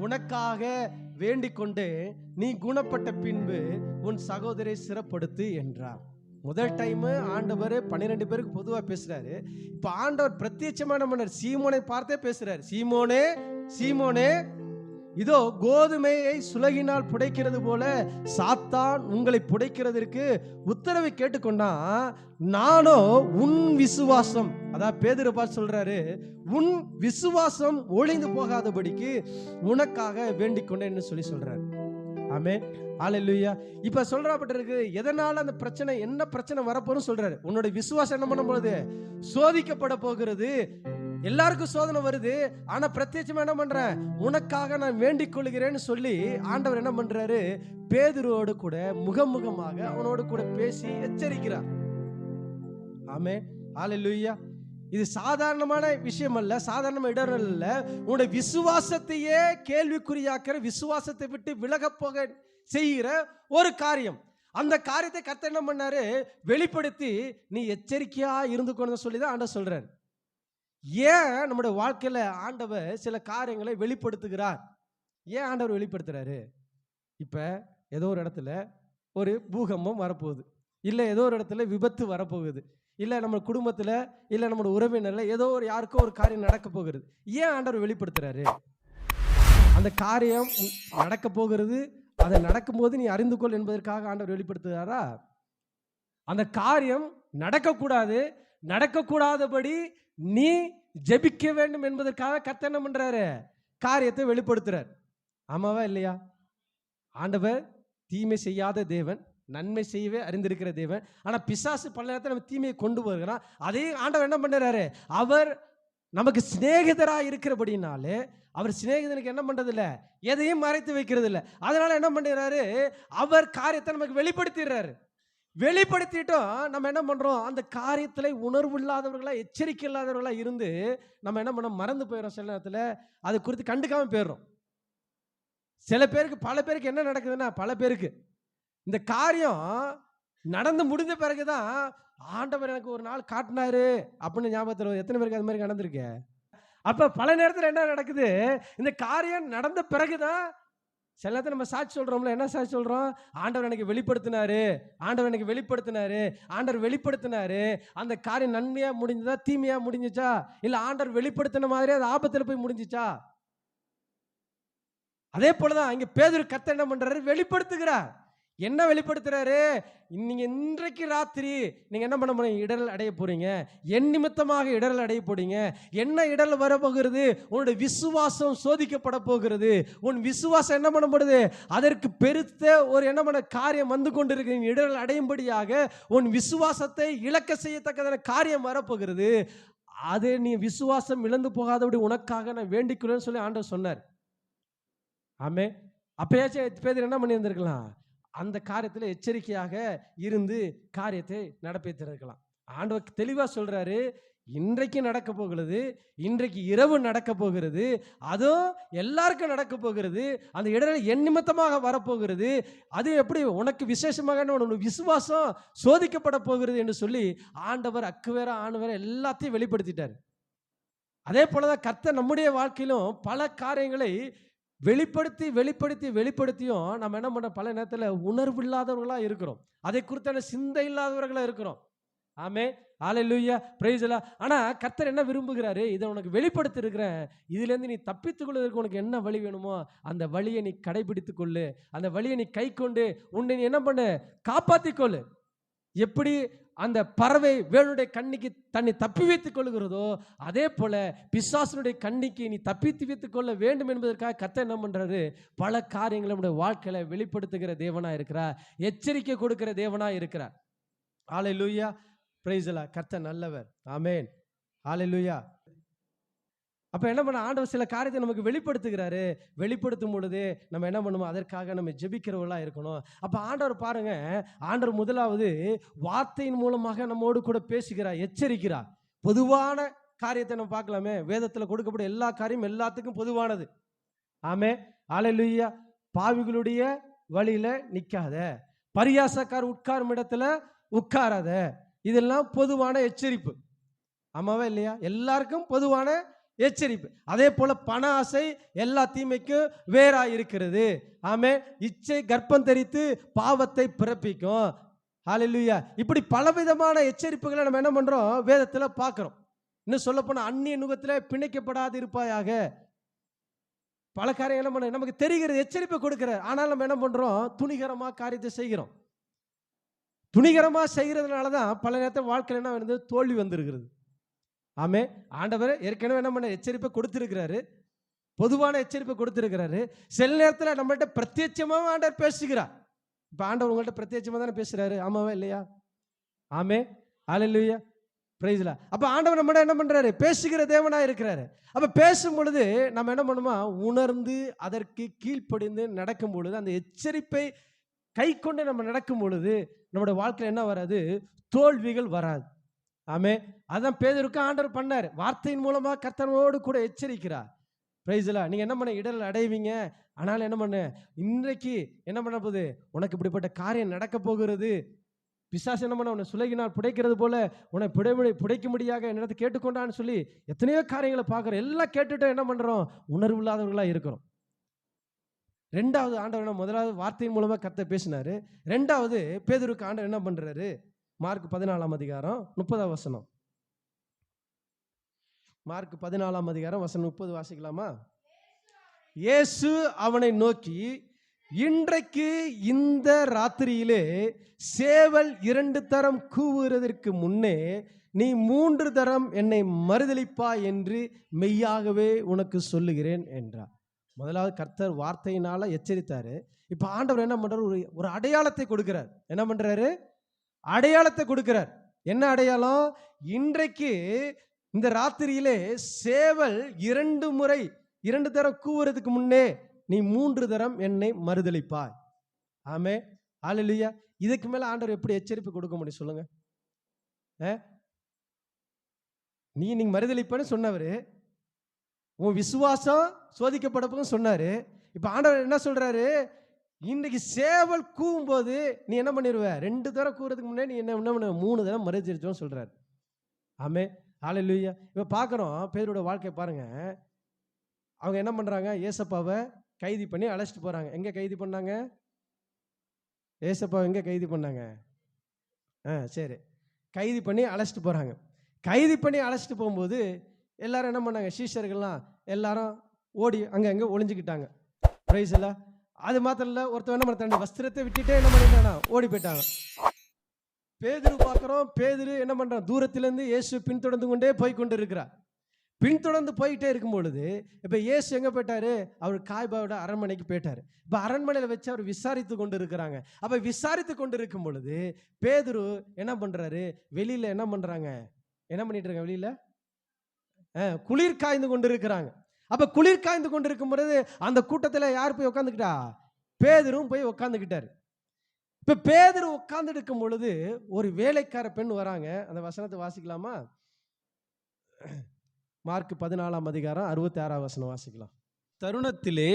உனக்காக வேண்டிக் கொண்டு நீ குணப்பட்ட பின்பு உன் சகோதரை சிறப்படுத்து என்றார். முதல் டைம் ஆண்டவர் 12 பேருக்கு பொதுவா பேசுறாரு. இப்ப ஆண்டவர் பிரத்யட்சமான சீமோனை பார்த்தே பேசுறாரு. சீமோனே, சீமோனே, இதோ கோதுமையை சுலகினால் புடைக்கிறது போல சாத்தான் உங்களை புடைக்கிறதற்கு உத்தரவை கேட்டுக்கொண்டா, நானோ உன் விசுவாசம், அதான் பேதுரு பார்த்து சொல்றாரு, உன் விசுவாசம் ஒளிந்து போகாதபடிக்கு உனக்காக வேண்டிக் கொண்டேன்னு சொல்லி சொல்றாரு. ஆமென். ஹல்லேலூயா. இப்ப சொல்றப்பட்டிருக்கு, எதனால அந்த பிரச்சனை, என்ன பிரச்சனை வரப்போன்னு சொல்றாரு. உன்னோட விசுவாசம் என்ன பண்ணும் பொழுது சோதிக்கப்பட போகிறது. எல்லாருக்கும் சோதனை வருது, ஆனா பிரத்யட்சமா என்ன பண்றேன், உனக்காக நான் வேண்டிக் கொள்கிறேன்னு சொல்லி ஆண்டவர் என்ன பண்றாரு, பேதுருவோடு கூட முகமுகமாக அவனோடு கூட பேசி எச்சரிக்கிறார். ஆமென். ஹல்லேலூயா. இது சாதாரணமான விஷயம் அல்ல, சாதாரண இடர்கள் அல்ல. உன்னுடைய விசுவாசத்தையே கேள்விக்குறியாக்கிற, விசுவாசத்தை விட்டு விலக போக செய்கிற ஒரு காரியம். அந்த காரியத்தை கர்த்தர் என்ன பண்ணாரு, வெளிப்படுத்தி நீ எச்சரிக்கையா இருந்து கொண்டு சொல்லிதான் ஆண்டவர் சொல்றாரு. ஏன் நம்முடைய வாழ்க்கையில ஆண்டவர் சில காரியங்களை வெளிப்படுத்துகிறார்? ஏன் ஆண்டவர் வெளிப்படுத்துறாரு? இப்ப ஏதோ ஒரு இடத்துல ஒரு பூகம்பம் வரப்போகுது. இல்லை ஏதோ ஒரு இடத்துல விபத்து வரப்போகுது, இல்லை நம்ம குடும்பத்தில், இல்லை நம்மளோட உறவினரில் ஏதோ ஒரு யாருக்கோ ஒரு காரியம் நடக்க போகிறது. ஏன் ஆண்டவர் வெளிப்படுத்துறாரு? அந்த காரியம் நடக்க போகிறது, அதை நடக்கும்போது நீ அறிந்து கொள் என்பதற்காக ஆண்டவர் வெளிப்படுத்துகிறாரா? அந்த காரியம் நடக்கக்கூடாது, நடக்கக்கூடாதபடி நீ ஜெபிக்க வேண்டும் என்பதற்காக கர்த்தர் என்ன பண்றாரு? காரியத்தை வெளிப்படுத்துறார். ஆமாவா இல்லையா? ஆண்டவர் தீமை செய்யாத தேவன், நன்மை செய்யவே அறிந்திருக்கிற தேவன். ஆனா பிசாசு பல நேரத்தில் நம்ம தீமையை கொண்டு வருகிறான். அதே ஆண்டவர் என்ன பண்றாரு? அவர் நமக்கு சிநேகிதராக இருக்கிறபடினாலே அவர் சிநேகிதனுக்கு என்ன பண்றது இல்லை, எதையும் மறைத்து வைக்கிறது இல்லை. அதனால என்ன பண்ணுறாரு? அவர் காரியத்தை நமக்கு வெளிப்படுத்திடுறாரு. வெளிப்படுத்திட்டோம் நம்ம என்ன பண்றோம்? அந்த காரியத்தில் உணர்வு இல்லாதவர்களா, எச்சரிக்கை இல்லாதவர்களா இருந்து நம்ம என்ன பண்ண மறந்து போயிடும். சில நேரத்தில் அது குறித்து கண்டுக்காம போயிடுறோம். சில பேருக்கு, பல பேருக்கு என்ன நடக்குதுன்னா, பல பேருக்கு இந்த காரியம் நடந்து முடிஞ்ச பிறகுதான் ஆண்டவர் எனக்கு ஒரு நாள் காட்டினாரு அப்படின்னு ஞாபகத்தில். எத்தனை பேருக்கு அது மாதிரி நடந்திருக்கு? அப்ப பல நேரத்தில் என்ன நடக்குது? இந்த காரியம் நடந்த பிறகுதான் சில நேரத்தில் நம்ம சாட்சி சொல்றோம்ல. என்ன சாட்சி சொல்றோம்? ஆண்டவர் எனக்கு வெளிப்படுத்தினாரு, ஆண்டவர் எனக்கு வெளிப்படுத்தினாரு, ஆண்டவர் வெளிப்படுத்தினாரு. அந்த காரியம் நன்மையா முடிஞ்சதா, தீமையா முடிஞ்சிச்சா? இல்ல ஆண்டவர் வெளிப்படுத்தின மாதிரி அது ஆபத்துல போய் முடிஞ்சிச்சா? அதே போலதான் இங்க பேதுரு கர்த்தர் என்ன பண்றாரு? வெளிப்படுத்துகிறார். என்ன வெளிப்படுத்துறாரு? நீங்க இன்றைக்கு ராத்திரி நீங்க என்ன பண்ண போறீங்க? இடரல் அடைய போறீங்க. என் நிமித்தமாக இடரல் அடைய போறீங்க. என்ன இடரல் வரப்போகிறது? உன்னுடைய விசுவாசம் சோதிக்கப்பட போகிறது. உன் விசுவாசம் என்ன பண்ணப்படுது? அதற்கு பெருத்த ஒரு என்ன பண்ண காரியம் வந்து கொண்டிருக்கு. இடரல் அடையும்படியாக உன் விசுவாசத்தை இழக்க செய்யத்தக்கதான காரியம் வரப்போகிறது. அது நீ விசுவாசம் இழந்து போகாதபடி உனக்காக நான் வேண்டிக்கிறேன்னு சொல்லி ஆண்டவர் சொன்னார். ஆமே. அப்பயாச்சும் பேதுரு என்ன பண்ணி இருந்திருக்கலாம்? அந்த காரியத்தில் எச்சரிக்கையாக இருந்து காரியத்தை நடப்பித்திருக்கலாம். ஆண்டவர் தெளிவா சொல்றாரு, இன்றைக்கு நடக்க போகிறது, இன்றைக்கு இரவு நடக்க போகிறது, அதுவும் எல்லாருக்கும் நடக்க போகிறது. அந்த இடத்துல என் நிமித்தமாக வரப்போகிறது. அது எப்படி உனக்கு விசேஷமாக உனக்கு விசுவாசம் சோதிக்கப்பட போகிறது என்று சொல்லி ஆண்டவர் அக்குவேற ஆண்டவர் எல்லாத்தையும் வெளிப்படுத்திட்டார். அதே போலதான் கர்த்தர் நம்முடைய வாழ்க்கையிலும் பல காரியங்களை வெளிப்படுத்தியும் நம்ம என்ன பண்றோம்? பல நேரத்தில் உணர்வு இல்லாதவர்களா இருக்கிறோம். அதை குறித்தான சிந்தை இல்லாதவர்களா இருக்கிறோம். ஆமே. ஹல்லேலூயா, பிரைஸ் தி லார்ட். ஆனா கர்த்தர் என்ன விரும்புகிறாரு? இதை உனக்கு வெளிப்படுத்தி இருக்கிறேன். இதுல இருந்து நீ தப்பித்துக் கொள்வதற்கு உனக்கு என்ன வழி வேணுமோ அந்த வழியை நீ கடைபிடித்துக் கொள்ளு. அந்த வழியை நீ கை கொண்டு உன்னை நீ என்ன பண்ணு? காப்பாற்றிக் கொள்ளு. எப்படி அந்த பறவை வேணுடைய கண்ணிக்கு தன்னை தப்பி வைத்துக் கொள்கிறதோ அதே போல பிசாசனுடைய கண்ணிக்கு நீ தப்பித்து வைத்துக் கொள்ள வேண்டும் என்பதற்காக கர்த்தர் என்ன பண்றாரு? பல காரியங்களை நம்முடைய வாழ்க்கையில வெளிப்படுத்துகிற தேவனா இருக்கிறார். எச்சரிக்கை கொடுக்கிற தேவனா இருக்கிறார். ஹல்லேலூயா, பிரைஸ் தி லார்ட். கர்த்தர் நல்லவர். ஆமென். ஹல்லேலூயா. அப்ப என்ன பண்ண? ஆண்டவர் சில காரியத்தை நமக்கு வெளிப்படுத்துகிறாரு. வெளிப்படுத்தும் பொழுது நம்ம என்ன பண்ணுவோம்? அதற்காக நம்ம ஜெபிக்கிறவர்களா இருக்கணும். அப்ப ஆண்டவர் பாருங்க, ஆண்டவர் முதலாவது வார்த்தையின் மூலமாக நம்மோடு கூட பேசுகிறார், எச்சரிக்கிறார். பொதுவான காரியத்தை நம்ம பார்க்கலாமே. வேதத்தில் கொடுக்கப்பட்ட எல்லா காரியம் எல்லாத்துக்கும் பொதுவானது. ஆமே. ஹல்லேலூயா. பாவிகளுடைய வழியில நிக்காத, பரியாசக்கார் உட்காரும் இடத்துல உட்காராத. இதெல்லாம் பொதுவான எச்சரிப்பு. ஆமாவா இல்லையா? எல்லாருக்கும் பொதுவான எச்சரிப்பு. அதே போல பண ஆசை எல்லா தீமைக்கும் வேறா இருக்கிறது. ஆமே. இச்சை கர்ப்பம் தரித்து பாவத்தை பிறப்பிக்கும். ஹல்லேலூயா. இப்படி பலவிதமான எச்சரிப்புகளை நம்ம என்ன பண்றோம்? வேதத்துல பார்க்கிறோம். இன்னும் சொல்ல போனா அந்நிய நுகத்துல பிணைக்கப்படாது இருப்பாயாக. பல காரியம் என்ன பண்ண நமக்கு தெரிகிறது, எச்சரிப்பை கொடுக்கிற. ஆனால் நம்ம என்ன பண்றோம்? துணிகரமா காரியத்தை செய்கிறோம். துணிகரமா செய்கிறதுனாலதான் பல நேரத்தில் வாழ்க்கையில் என்ன வந்து தோல்வி வந்திருக்கிறது. ஆமே. ஆண்டவர் ஏற்கனவே என்ன பண்ண எச்சரிப்பை கொடுத்திருக்கிறாரு, பொதுவான எச்சரிப்பை கொடுத்திருக்கிறாரு. சில நேரத்தில் நம்மள்ட்ட பிரத்யட்சமாக ஆண்டவர் பேசுகிறார். இப்ப ஆண்டவர் உங்கள்ட்ட பிரத்யட்சமா தானே பேசுறாரு. ஆமாவா இல்லையா? ஆமே. ஹல்லேலூயா, பிரைஸ் தி லார்ட். அப்ப ஆண்டவர் நம்மள என்ன பண்றாரு? பேசுகிற தேவனா இருக்கிறாரு. அப்ப பேசும் பொழுது நம்ம என்ன பண்ணுமா? உணர்ந்து அதற்கு கீழ்ப்படிந்து நடக்கும் பொழுது, அந்த எச்சரிப்பை கை கொண்டு நம்ம நடக்கும் பொழுது நம்முடைய வாழ்க்கையில் என்ன வராது? தோல்விகள் வராது. ஆமே. அதான் பேதுருக்கு ஆண்டவர் பண்ணார். வார்த்தையின் மூலமா கர்த்தரோடு கூட எச்சரிக்கிறார். Price the Lord. நீங்க என்ன பண்ண? இடரல் அடைவீங்க. ஆனால் என்ன பண்ண? இன்றைக்கு என்ன பண்ண போகுது? உனக்கு இப்படிப்பட்ட காரியம் நடக்க போகிறது. பிசாசு என்ன பண்ண? உன்னை சுலகினால் புடைக்கிறது போல உன்னை புடைக்க முடியாத என்னத்தை கேட்டுக்கொண்டான்னு சொல்லி எத்தனையோ காரியங்களை பார்க்குறோம். எல்லாம் கேட்டுட்டு என்ன பண்றோம்? உணர்வு இல்லாதவர்களா இருக்கிறோம். ரெண்டாவது ஆண்டவர் என்ன, முதலாவது வார்த்தையின் மூலமா கர்த்தர் பேசினாரு. ரெண்டாவது பேதுருக்கு ஆண்டவர் என்ன பண்றாரு? மார்க் 14ஆம் அதிகாரம் 30ஆம் வசனம். மார்க் 14ஆம் அதிகாரம் வசனம் 30 வாசிக்கலாமா? இயேசு அவனை நோக்கி, இன்றைக்கு இந்த ராத்திரியிலே சேவல் 2 தரம் கூவுகிறதற்கு முன்னே நீ 3 தரம் என்னை மறுதலிப்பா என்று மெய்யாகவே உனக்கு சொல்லுகிறேன் என்றார். முதலாவது கர்த்தர் வார்த்தையினால எச்சரித்தாரு. இப்ப ஆண்டவர் என்ன பண்றாரு? ஒரு அடையாளத்தை கொடுக்கிறார். என்ன பண்றாரு? அடையாளத்தை கொடுக்கிறார். என்ன அடையாளம்? இன்றைக்கு இந்த ராத்திரியிலே சேவல் 2 தரம் கூவுறதுக்கு முன்னே நீ 3 தரம் என்னை மறுதலிப்பாய். ஆமே, ஹல்லேலூயா. இதுக்கு மேல ஆண்டவர் எப்படி எச்சரிப்பு கொடுக்க முடியும் சொல்லுங்க? நீங்க மறுதலிப்பன்னு சொன்னவர், உன் விசுவாசம் சோதிக்கப்படப்போன்னு சொன்னாரு. இப்ப ஆண்டவர் என்ன சொல்றாரு? இன்னைக்கு சேவல் கூவும் போது நீ என்ன பண்ணிடுவ? 2 தரம் கூறதுக்கு முன்னே நீ என்ன பண்ண 3 தரம் மறுதலிச்சோன்னு சொல்றாரு. ஆமே, ஹல்லேலூயா. இப்ப பார்க்குறோம் பேரோட வாழ்க்கை பாருங்க. அவங்க என்ன பண்றாங்க? ஏசப்பாவை கைது பண்ணி அழைச்சிட்டு போறாங்க. எங்க கைது பண்ணாங்க? ஏசப்பாவை எங்க கைது பண்ணாங்க? சரி, கைது பண்ணி அழைச்சிட்டு போறாங்க. கைது பண்ணி அழைச்சிட்டு போகும்போது எல்லாரும் என்ன பண்ணாங்க? சீஷர்கள்லாம் எல்லாரும் ஓடி அங்கே ஒளிஞ்சுக்கிட்டாங்க. பிரைஸ் இல்லை. அது மாத்திரம் இல்லை, ஒருத்தர் என்ன பண்ண வஸ்திரத்தை விட்டுட்டே என்ன பண்ணிட்டானா ஓடி போயிட்டாங்க. பேதுரு பார்க்குறோம். பேதுரு என்ன பண்ணுறான்? தூரத்திலேருந்து இயேசு பின்தொடர்ந்து கொண்டே போய் கொண்டு இருக்கிறார். பின்தொடர்ந்து போய்கிட்டே இருக்கும் பொழுது இப்போ இயேசு எங்கே போயிட்டாரு? அவர் காய்பாவோட அரண்மனைக்கு போயிட்டார். இப்போ அரண்மனையில் வச்சு அவர் விசாரித்து கொண்டு இருக்கிறாங்க. அப்போ விசாரித்து கொண்டு இருக்கும் பொழுது பேதுரு என்ன பண்ணுறாரு? வெளியில் என்ன பண்ணுறாங்க? என்ன பண்ணிட்டு இருக்காங்க? வெளியில் குளிர் காய்ந்து கொண்டு இருக்கிறாங்க. அப்ப குளிர் காய்ந்து கொண்டு இருக்கும் பொழுது அந்த கூட்டத்தில் யார் போய் உட்காந்துக்கிட்டா? பேதுரும் போய் உட்காந்துக்கிட்டாரு. இப்ப பேதுரு உட்கார்ந்து இருக்கும் பொழுது ஒரு வேலைக்கார பெண் வராங்க. அந்த வசனத்தை வாசிக்கலாமா? மார்க் 14ஆம் அதிகாரம் 66ஆம் வசனம் வாசிக்கலாம். தருணத்திலே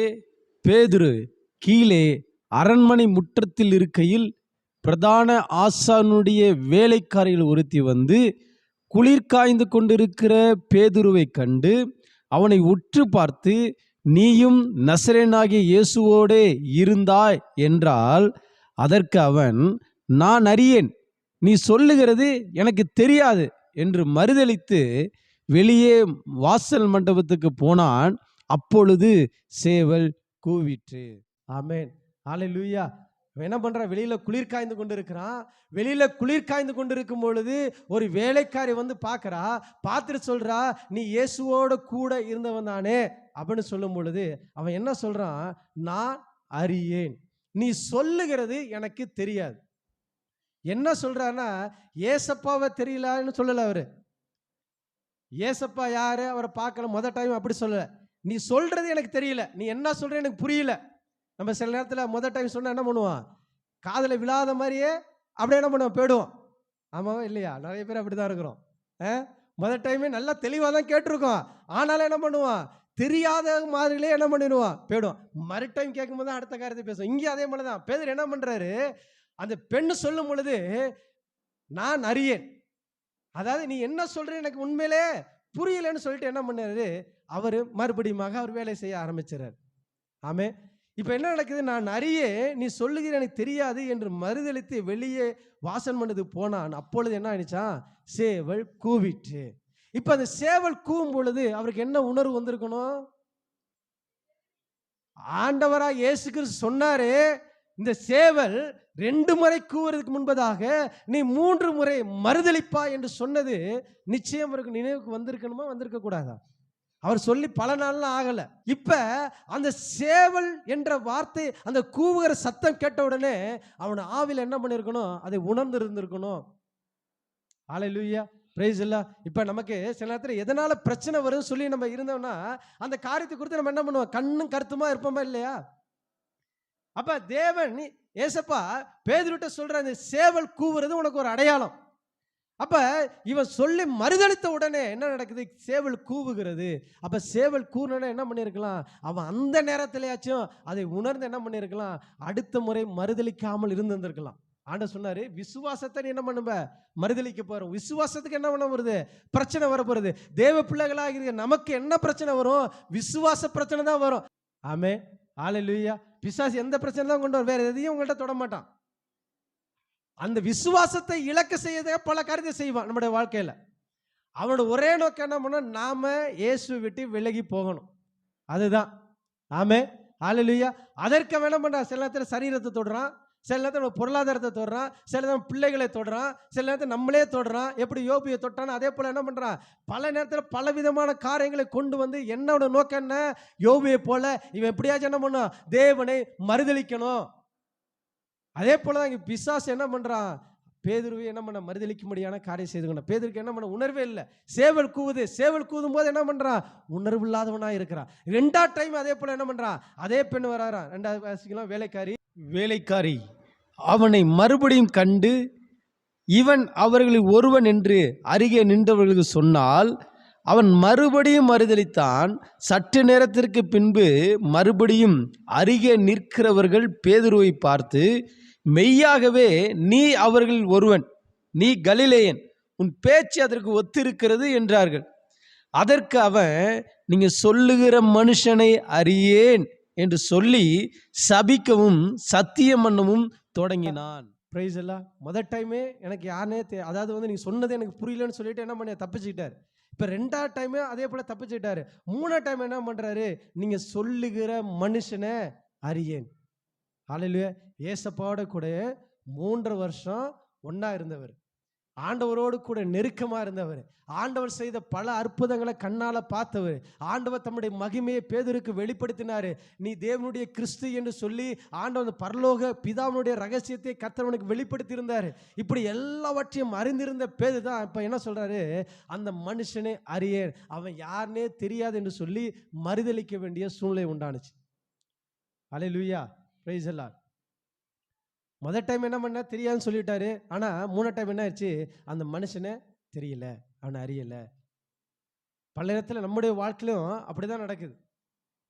பேதுரு கீழே அரண்மனை முற்றத்தில் இருக்கையில் பிரதான ஆசானுடைய வேலைக்காரிகள் ஒருத்தி வந்து குளிர் காய்ந்து கொண்டிருக்கிற பேதுருவை கண்டு அவனை உற்று பார்த்து, நீயும் நசரேயனாகிய இயேசுவோடே இருந்தாய் என்றால், அதற்கு அவன், நான் அறியேன், நீ சொல்லுகிறது எனக்கு தெரியாது என்று மறுதலித்து வெளியே வாசல் மண்டபத்துக்கு போனான். அப்பொழுது சேவல் கூவிற்று. ஆமென், ஹல்லேலூயா. என்ன பண்றான்? வெளியில குளிர் காய்ந்து கொண்டு இருக்கிறான். வெளியில குளிர் காய்ந்து கொண்டு இருக்கும் பொழுது ஒரு வேலைக்காரி வந்து பார்க்கறா. பார்த்துட்டு சொல்றா, நீ இயேசுவோட கூட இருந்தவன் தானே அப்படின்னு சொல்லும் பொழுது அவன் என்ன சொல்றான்? நான் அறியேன், நீ சொல்லுகிறது எனக்கு தெரியாது. என்ன சொல்றான்னா, ஏசப்பாவை தெரியலன்னு சொல்லல அவரு. ஏசப்பா யாரு? அவரை பார்க்கல, முதல் டைம் அப்படி சொல்லல. நீ சொல்றது எனக்கு தெரியல, நீ என்ன சொல்ற எனக்கு புரியல. நம்ம சில நேரத்தில் முதல் டைம் சொன்னால் என்ன பண்ணுவோம்? காதில் விழாத மாதிரியே அப்படியே என்ன பண்ணுவோம்? போயிடுவோம். ஆமாவா இல்லையா? நிறைய பேர் அப்படி தான் இருக்கிறோம். முதல் டைமே நல்லா தெளிவாக தான் கேட்டிருக்கோம். ஆனாலும் என்ன பண்ணுவோம்? தெரியாத மாதிரிலே என்ன பண்ணிடுவோம்? போயிடுவோம். மறு டைம் கேட்கும்போது தான் அடுத்த காரியத்தை பேசுவோம். இங்கே அதே மாதிரி தான் பேதுரு என்ன பண்ணுறாரு? அந்த பெண்ணு சொல்லும் பொழுது நான் அறியேன், அதாவது நீ என்ன சொல்ற எனக்கு உண்மையிலே புரியலன்னு சொல்லிட்டு என்ன பண்ணாரு? அவர் மறுபடியும் அவர் வேலை செய்ய ஆரம்பிச்சார். ஆமே. இப்போ என்ன நடக்குது? நான் அறியே, நீ சொல்லுகிற எனக்கு தெரியாது என்று மறுதலித்து வெளியே வாசல் பண்ணது போனான். அப்பொழுது என்ன ஆயிடுச்சான்? சேவல் கூவிற்று. இப்போ அந்த சேவல் கூவும் பொழுது அவருக்கு என்ன உணர்வு வந்திருக்கணும்? ஆண்டவராக இயேசு கிறிஸ்து சொன்னாரே, இந்த சேவல் 2 முறை கூவுறதுக்கு முன்பதாக நீ 3 முறை மறுதலிப்பா என்று சொன்னது நிச்சயம் அவருக்கு நினைவுக்கு வந்திருக்கணுமா, வந்திருக்க கூடாதா? அவர் சொல்லி பல நாள்லாம் ஆகல. இப்ப அந்த சேவல் என்ற வார்த்தை, அந்த கூவுகிற சத்தம் கேட்ட உடனே அவன் ஆவில என்ன பண்ணிருக்கணும்? அதை உணர்ந்து இருந்திருக்கணும். ஹல்லேலூயா, பிரைஸ் எல்லாம். இப்ப நமக்கு சில நேரத்தில் எதனால பிரச்சனை வரும்னு சொல்லி நம்ம இருந்தோம்னா அந்த காரியத்தை குறித்து நம்ம என்ன பண்ணுவோம்? கண்ணும் கருத்துமா இருப்போமா இல்லையா? அப்ப தேவன் ஏசப்பா பேதுருட்ட சொல்ற அந்த சேவல் கூவுறது உனக்கு ஒரு அடையாளம். அப்ப இவன் சொல்லி மறுதளித்த உடனே என்ன நடக்குது? சேவல் கூவுகிறது. அப்ப சேவல் கூவுனா என்ன பண்ணிருக்கலாம்? அவன் அந்த நேரத்திலேயாச்சும் அதை உணர்ந்து என்ன பண்ணிருக்கலாம்? அடுத்த முறை மறுதளிக்காமல் இருந்திருக்கலாம். ஆண்டவர் சொன்னாரு, விசுவாசத்தை நீ என்ன பண்ணுவ? மறுதளிக்க போறோம். விசுவாசத்துக்கு என்ன பண்ண வருது? பிரச்சனை வர போறது. தேவ பிள்ளைகளாக இருக்க நமக்கு என்ன பிரச்சனை வரும்? விசுவாச பிரச்சனை தான் வரும். ஆமே, ஹல்லேலூயா. பிசாசு எந்த பிரச்சனை தான் கொண்டு வரும், வேற எதையும் உங்கள்கிட்ட தொட மாட்டான். அந்த விசுவாசத்தை இழக்க செய்ய பல காரியத்தை செய்வான் நம்முடைய வாழ்க்கையில. அவனோட ஒரே நோக்கம் என்ன பண்ண, நாம இயேசு விட்டு விலகி போகணும். அதுதான். ஆமே, ஹல்லேலூயா. அதற்கு அவன் என்ன பண்றான், சில நேரத்தில் சரீரத்தை தொடுறான், சில நேரத்தில் பொருளாதாரத்தை தொடுறான், சில நேரம் பிள்ளைகளை தொடுறான், சில நேரத்தில் நம்மளே தொடுறான். எப்படி யோபியை தொட்டானோ அதே போல என்ன பண்றான், பல நேரத்தில் பல விதமான காரியங்களை கொண்டு வந்து என்னோட நோக்கம் என்ன, யோபியை போல இவன் எப்படியாச்சும் என்ன பண்ணும், தேவனை மறுதலிக்கணும். அதே போலதான் இங்க பிசாசு என்ன பண்றான், பேதுருவை என்ன பண்ண மறுதலிக்கும்படியான காரியம் செய்து கொண்டான். பேதுருக்கு என்ன பண்ண உணர்வே இல்லை. சேவல் கூவுது, சேவல் கூவும் போது என்ன பண்றான், உணர்வு இல்லாதவனா இருக்கிறான். 2வது டைம் அதே போல என்ன பண்றான், அதே பெண் வரான். 2வது வாசிக்கலாம், வேலைக்காரி அவனை மறுபடியும் கண்டு இவன் அவர்களில் ஒருவன் என்று அருகே நின்றவர்களுக்கு சொன்னால் அவன் மறுபடியும் மறுதலித்தான். சற்று நேரத்திற்கு பின்பு மறுபடியும் அருகே நிற்கிறவர்கள் பேதுருவை பார்த்து, மெய்யாகவே நீ அவர்களில் ஒருவன், நீ கலிலேயன், உன் பேச்சு அதற்கு ஒத்திருக்கிறது என்றார்கள். அதற்கு அவன், நீங்க சொல்லுகிற மனுஷனை அறியேன் என்று சொல்லி சபிக்கவும் சத்தியம் பண்ணவும் தொடங்கினான். பிரைஸ் எல்லாம். முதல் டைமே எனக்கு யாருனே அதாவது வந்து நீங்க சொன்னது எனக்கு புரியலன்னு சொல்லிட்டு என்ன பண்ண தப்பிச்சுக்கிட்டாரு. இப்போ 2வது டைமே அதே போல தப்பிச்சுக்கிட்டாரு. 3வது டைம் என்ன பண்றாரு, நீங்க சொல்லுகிற மனுஷனை அறியேன். ஹல்லேலூயா. ஏசப்பாவோட கூட 3 வருஷம் ஒன்னா இருந்தவர், ஆண்டவரோடு கூட நெருக்கமா இருந்தவர், ஆண்டவர் செய்த பல அற்புதங்களை கண்ணால பார்த்தவர், ஆண்டவர் தம்முடைய மகிமையை பேதுருக்கு வெளிப்படுத்தினாரு. நீ தேவனுடைய கிறிஸ்து என்று சொல்லி ஆண்டவர் பரலோக பிதாவினுடைய ரகசியத்தை கர்த்தருக்கு வெளிப்படுத்தி இருந்தாரு. இப்படி எல்லாவற்றையும் அறிந்திருந்த பேது தான் இப்ப என்ன சொல்றாரு, அந்த மனுஷனை அறியேன், அவன் யாருன்னே தெரியாது என்று சொல்லி மறுதலிக்க வேண்டிய சூழ்நிலை உண்டானுச்சு. ஹல்லேலூயா, பிரைஸ் தி லார்ட். முதல் டைம் என்ன பண்ண தெரியாதுன்னு சொல்லிட்டாரு. ஆனா 3வது டைம் என்ன ஆச்சு, அந்த மனுஷனை தெரியல, அவனை அறியல. பல நேரத்தில் நம்முடைய வாழ்க்கையிலும் அப்படிதான் நடக்குது.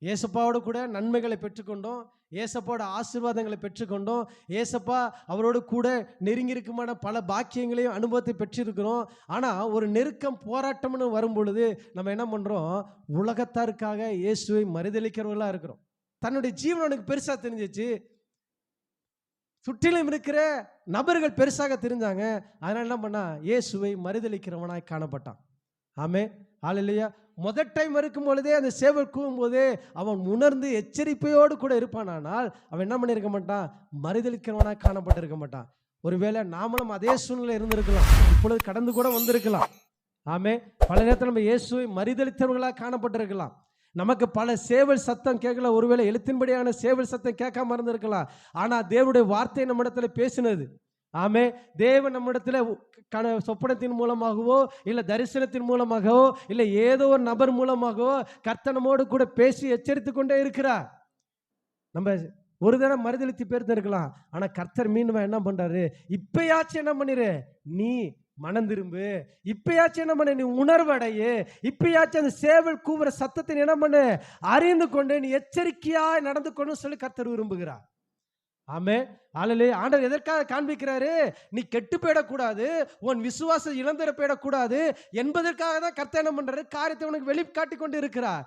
ஏசப்பாவோடு கூட நன்மைகளை பெற்றுக்கொண்டோம், ஏசப்பாவோட ஆசீர்வாதங்களை பெற்றுக்கொண்டோம், ஏசப்பா அவரோடு கூட நெருங்கி இருக்குமான பல பாக்கியங்களையும் அனுபவத்தை பெற்றிருக்கிறோம். ஆனால் ஒரு நெருக்கம் போராட்டம்னு வரும் பொழுது நம்ம என்ன பண்ணுறோம், உலகத்தாருக்காக இயேசுவை மறுதலிக்கிறவர்களாக இருக்கிறோம். தன்னுடைய ஜீவன் அவனுக்கு பெருசாக தெரிஞ்சிச்சு, சுற்றிலும் இருக்கிற நபர்கள் பெருசாக தெரிஞ்சாங்க. அதனால என்ன பண்ணா, இயேசுவை மறுதலிக்கிறவனாய் காணப்பட்டான். ஆமே, ஹல்லேலூயா. முதல் டைம் இருக்கும் பொழுதே அந்த சேவல் கூவும் போதே அவன் உணர்ந்து எச்சரிப்பையோடு கூட இருப்பானால் அவன் என்ன பண்ணியிருக்க மாட்டான், மறுதலிக்கிறவனாய் காணப்பட்டிருக்க மாட்டான். ஒருவேளை நாமளும் அதே சூழ்நிலை இருந்திருக்கலாம், இப்பொழுது கடந்து கூட வந்திருக்கலாம். ஆமே, பல நேரத்தில் நம்ம இயேசுவை மறுதலித்தவர்களாக காணப்பட்டிருக்கலாம். நமக்கு பல சேவல் சத்தம் கேட்கல, ஒருவேளை எழுத்தின்படியான சேவல் சத்தம் கேட்காம இருந்திருக்கலாம். ஆனா தேவனுடைய வார்த்தை நம்ம இடத்துல பேசினது. ஆமே, தேவன் நம்ம இடத்துல சொப்பனத்தின் மூலமாகவோ இல்ல தரிசனத்தின் மூலமாகவோ இல்ல ஏதோ ஒரு நபர் மூலமாகவோ கர்த்தர் நம்மோடு கூட பேசி எச்சரித்து கொண்டே இருக்கிறார். நம்ம ஒரு தடவை மறுதலித்து பேர்த்து இருக்கலாம், ஆனா கர்த்தர் மீண்டும் என்ன பண்றாரு, இப்பயாச்சும் என்ன பண்ணிரு, நீ மனம் திரும்பு, இப்பயாச்சும் என்ன பண்ண, நீ உணர்வடைய, இப்பயாச்சும் அந்த சேவல் கூவுற சத்தத்தை என்ன பண்ணு, அறிந்து கொண்டு நீ எச்சரிக்கையா நடந்து கொண்டு சொல்லி கர்த்தர் விரும்புகிறார். ஆமே, ஹல்லேலூயா. ஆண்டவர் எதற்காக காண்பிக்கிறாரு, நீ கெட்டு போயிடக்கூடாது, உன் விசுவாசம் இழந்துட போயிடக்கூடாது என்பதற்காக தான் கர்த்தர் என்ன பண்றாரு, காரியத்தை உனக்கு வெளிக்காட்டி கொண்டு இருக்கிறார்.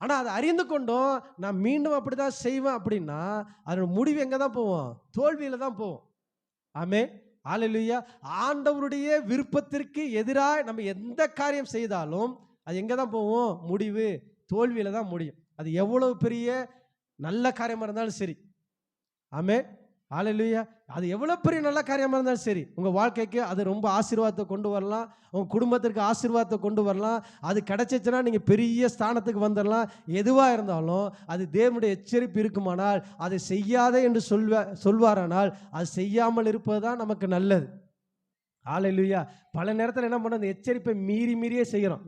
ஆனா அதை அறிந்து கொண்டோம் நான் மீண்டும் அப்படிதான் செய்வேன் அப்படின்னா அதோட முடிவு எங்க தான் போவோம், தோல்வியில தான் போவோம். ஆமே, ஹல்லேலூயா. ஆண்டவருடைய விருப்பத்திற்கு எதிராக நம்ம எந்த காரியம் செய்தாலும் அது எங்கே தான் போவோம், முடிவு தோல்வியில தான் முடியும். அது எவ்வளவு பெரிய நல்ல காரியமாக இருந்தாலும் சரி. ஆமே, ஹல்லேலூயா. அது எவ்வளோ பெரிய நல்ல காரியமாக இருந்தாலும் சரி, உங்கள் வாழ்க்கைக்கு அது ரொம்ப ஆசீர்வாதத்தை கொண்டு வரலாம், உங்கள் குடும்பத்திற்கு ஆசீர்வாதத்தை கொண்டு வரலாம். அது கிடைச்சிச்சுன்னா நீங்கள் பெரிய ஸ்தானத்துக்கு வந்துடலாம். எதுவாக இருந்தாலும் அது தேவனுடைய எச்சரிப்பு இருக்குமானால் அதை செய்யாதே என்று சொல்வாரானால் அது செய்யாமல் இருப்பது தான் நமக்கு நல்லது. ஹல்லேலூயா. பல நேரத்தில் என்ன பண்ணுறோம், அந்த எச்சரிப்பை மீறியே செய்கிறோம்.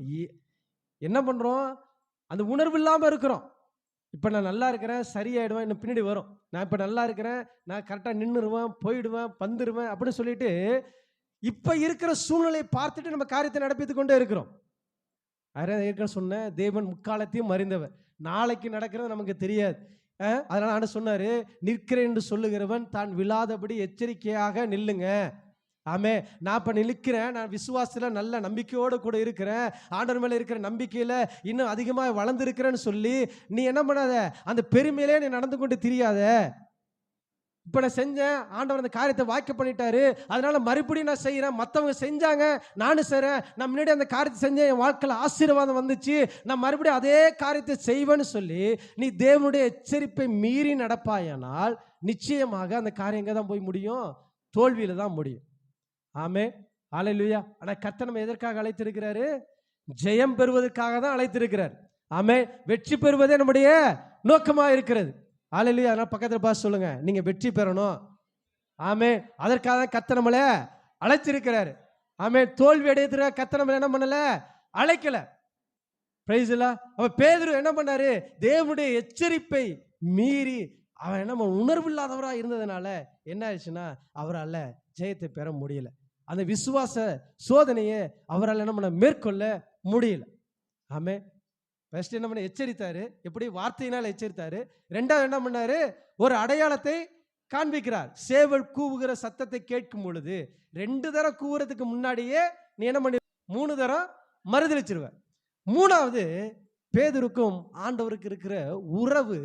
என்ன பண்ணுறோம், அந்த உணர்வு இல்லாமல் இருக்கிறோம். இப்போ நான் நல்லா இருக்கிறேன், சரியாயிடுவேன், இன்னும் பின்னாடி வரும். நான் இப்போ நல்லா இருக்கிறேன், நான் கரெக்டாக நின்றுருவேன், போயிடுவேன், வந்துடுவேன் அப்படின்னு சொல்லிட்டு இப்போ இருக்கிற சூழ்நிலையை பார்த்துட்டு நம்ம காரியத்தை நடப்பித்து கொண்டே இருக்கிறோம். ஏற்கனவே சொன்ன தேவன் முக்காலத்தையும் அறிந்தவர், நாளைக்கு நடக்கிறது நமக்கு தெரியாது. அதனால ஆண்டு சொன்னாரு, நிற்கிறேன் என்று சொல்லுகிறவன் தான் விழாதபடி எச்சரிக்கையாக நில்லுங்க. ஆமே, நான் இப்போ நிற்கிறேன், நான் விசுவாசத்தில் நல்ல நம்பிக்கையோடு கூட இருக்கிறேன், ஆண்டவர் மேலே இருக்கிற நம்பிக்கையில் இன்னும் அதிகமாக வளர்ந்துருக்கிறேன்னு சொல்லி நீ என்ன பண்ணாத, அந்த பெருமையிலே நீ நடந்து கொண்டு திரியாத. இப்போ நான் செஞ்சேன், ஆண்டவர் அந்த காரியத்தை வாய்க்க பண்ணிட்டாரு, அதனால மறுபடியும் நான் செய்கிறேன், மற்றவங்க செஞ்சாங்க நானும் செய்கிறேன், நான் முன்னாடி அந்த காரியத்தை செஞ்சேன், என் வாழ்க்கையில் ஆசீர்வாதம் வந்துச்சு, நான் மறுபடியும் அதே காரியத்தை செய்வேன்னு சொல்லி நீ தேவனுடைய எச்சரிப்பை மீறி நடப்பாயானால் நிச்சயமாக அந்த காரியம் எங்கே தான் போய் முடியும்? தோல்வியில் தான் முடியும். ஆமே, ஹல்லேலூயா. ஆனால் கர்த்தர் நம்ம எதற்காக அழைத்திருக்கிறாரு? ஜெயம் பெறுவதற்காக தான் அழைத்திருக்கிறார். ஆமே, வெற்றி பெறுவதே நம்முடைய நோக்கமாக இருக்கிறது. ஹல்லேலூயா. அதனால் பக்கத்தில் பார்த்து சொல்லுங்க, நீங்க வெற்றி பெறணும். ஆமே, அதற்காக தான் கர்த்தர் நம்மளை அழைச்சிருக்கிறாரு. ஆமே, தோல்வி அடையதுக்காக கர்த்தர் நம்மளை என்ன பண்ணல? அழைக்கல. பிரைஸ் இல்ல. அவன் பேதுரு என்ன பண்ணாரு? தேவனுடைய எச்சரிப்பை மீறி அவன் என்ன உணர்வு இல்லாதவராக இருந்ததுனால என்ன ஆயிடுச்சுன்னா அவரால் ஜெயத்தை பெற முடியல. அந்த விசுவாச சோதனையை அவரால் என்ன பண்ண மேற்கொள்ள முடியல. ஆமே, ஃபர்ஸ்ட் என்ன பண்ண? எச்சரித்தாரு. எப்படி? வார்த்தையினால் எச்சரித்தாரு. ரெண்டாவது என்ன பண்ணாரு? ஒரு அடையாளத்தை காண்பிக்கிறார். சேவல் கூவுகிற சத்தத்தை கேட்கும் பொழுது 2 தரம் கூவுறதுக்கு முன்னாடியே நீ என்ன பண்ணி 3 தரம் மறுதலிச்சிருவ. மூணாவது, பேதுருக்கும் ஆண்டவருக்கு இருக்கிற உறவு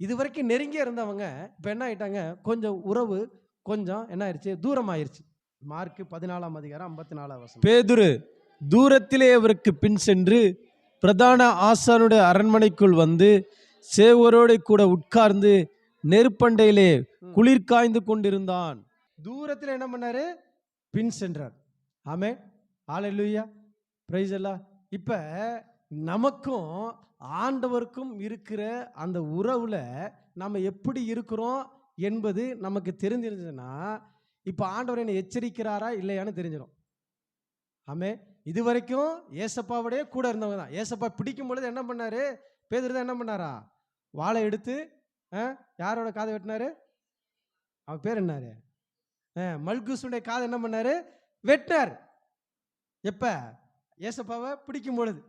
இதுவரைக்கும் நெருங்கி இருந்தவங்க இப்போ என்ன ஆயிட்டாங்க? கொஞ்சம் உறவு கொஞ்சம் என்ன ஆயிடுச்சு? தூரம் ஆயிடுச்சு. மார்க் 14ஆம் அதிகாரம் 54ஆம் வசனம். பேதுரு தூரத்திலே அவருக்கு பின் சென்று பிரதான ஆசானுடைய அரண்மனைக்குள் வந்து சேவரோடு கூட உட்கார்ந்து நெருப்பண்டையிலே குளிர் காய்ந்து கொண்டிருந்தான். தூரத்தில் என்ன பண்ணாரு? பின் சென்றார். ஆமே, ஹல்லேலூயா, பிரைஸ் எல்லாம். இப்ப நமக்கும் ஆண்டவருக்கும் இருக்கிற அந்த உறவுல நம்ம எப்படி இருக்கிறோம் என்பது நமக்கு தெரிஞ்சிருந்ததுன்னா இப்ப ஆண்டவர் என்னை எச்சரிக்கிறாரா இல்லையான்னு தெரிஞ்சிடும். ஆமே, இது வரைக்கும் ஏசப்பாவுடைய கூட இருந்தவங்க தான். ஏசப்பா பிடிக்கும் பொழுது என்ன பண்ணாரு? பேதுரு தான் என்ன பண்ணாரா? வாளை எடுத்து யாரோட காதை வெட்டினாரு? அவன் பேர் என்னாரு? மல்குசுடைய காதை என்ன பண்ணாரு? வெட்டினார். எப்ப? ஏசப்பாவை பிடிக்கும் பொழுது.